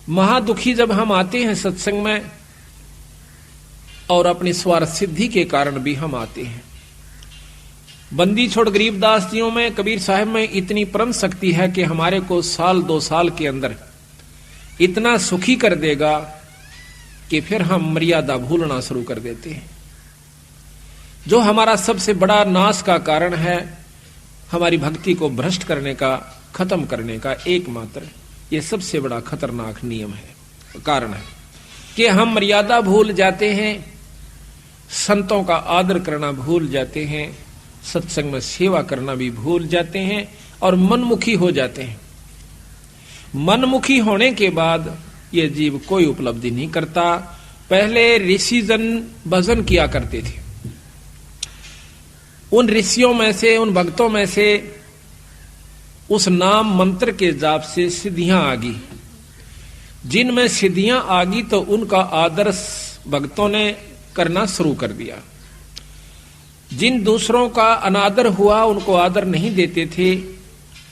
A: महादुखी जब हम आते हैं सत्संग में, और अपनी स्वार्थ सिद्धि के कारण भी हम आते हैं। बंदी छोड़ गरीबदास जियों में, कबीर साहब में इतनी परम शक्ति है कि हमारे को 1-2 साल के अंदर इतना सुखी कर देगा कि फिर हम मर्यादा भूलना शुरू कर देते हैं। जो हमारा सबसे बड़ा नाश का कारण है, हमारी भक्ति को भ्रष्ट करने का, खत्म करने का एकमात्र ये सबसे बड़ा खतरनाक नियम है, कारण है कि हम मर्यादा भूल जाते हैं, संतों का आदर करना भूल जाते हैं, सत्संग में सेवा करना भी भूल जाते हैं और मनमुखी हो जाते हैं। मनमुखी होने के बाद ये जीव कोई उपलब्धि नहीं करता। पहले ऋषि जन भजन किया करते थे, उन ऋषियों में से, उन भक्तों में से उस नाम मंत्र के जाप से सिद्धियां आ गई। जिनमें सिद्धियां आ गई तो उनका आदर भक्तों ने करना शुरू कर दिया। जिन दूसरों का अनादर हुआ, उनको आदर नहीं देते थे,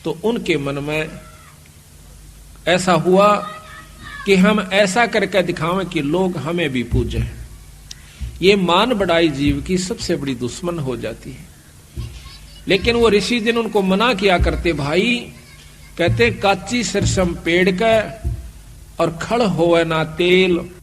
A: तो उनके मन में ऐसा हुआ कि हम ऐसा करके दिखावें कि लोग हमें भी पूजें। ये मान बढ़ाई जीव की सबसे बड़ी दुश्मन हो जाती है। लेकिन वो ऋषि जिन उनको मना किया करते, भाई कहते काची सरसम पेड़ का और खड़ होवे ना तेल,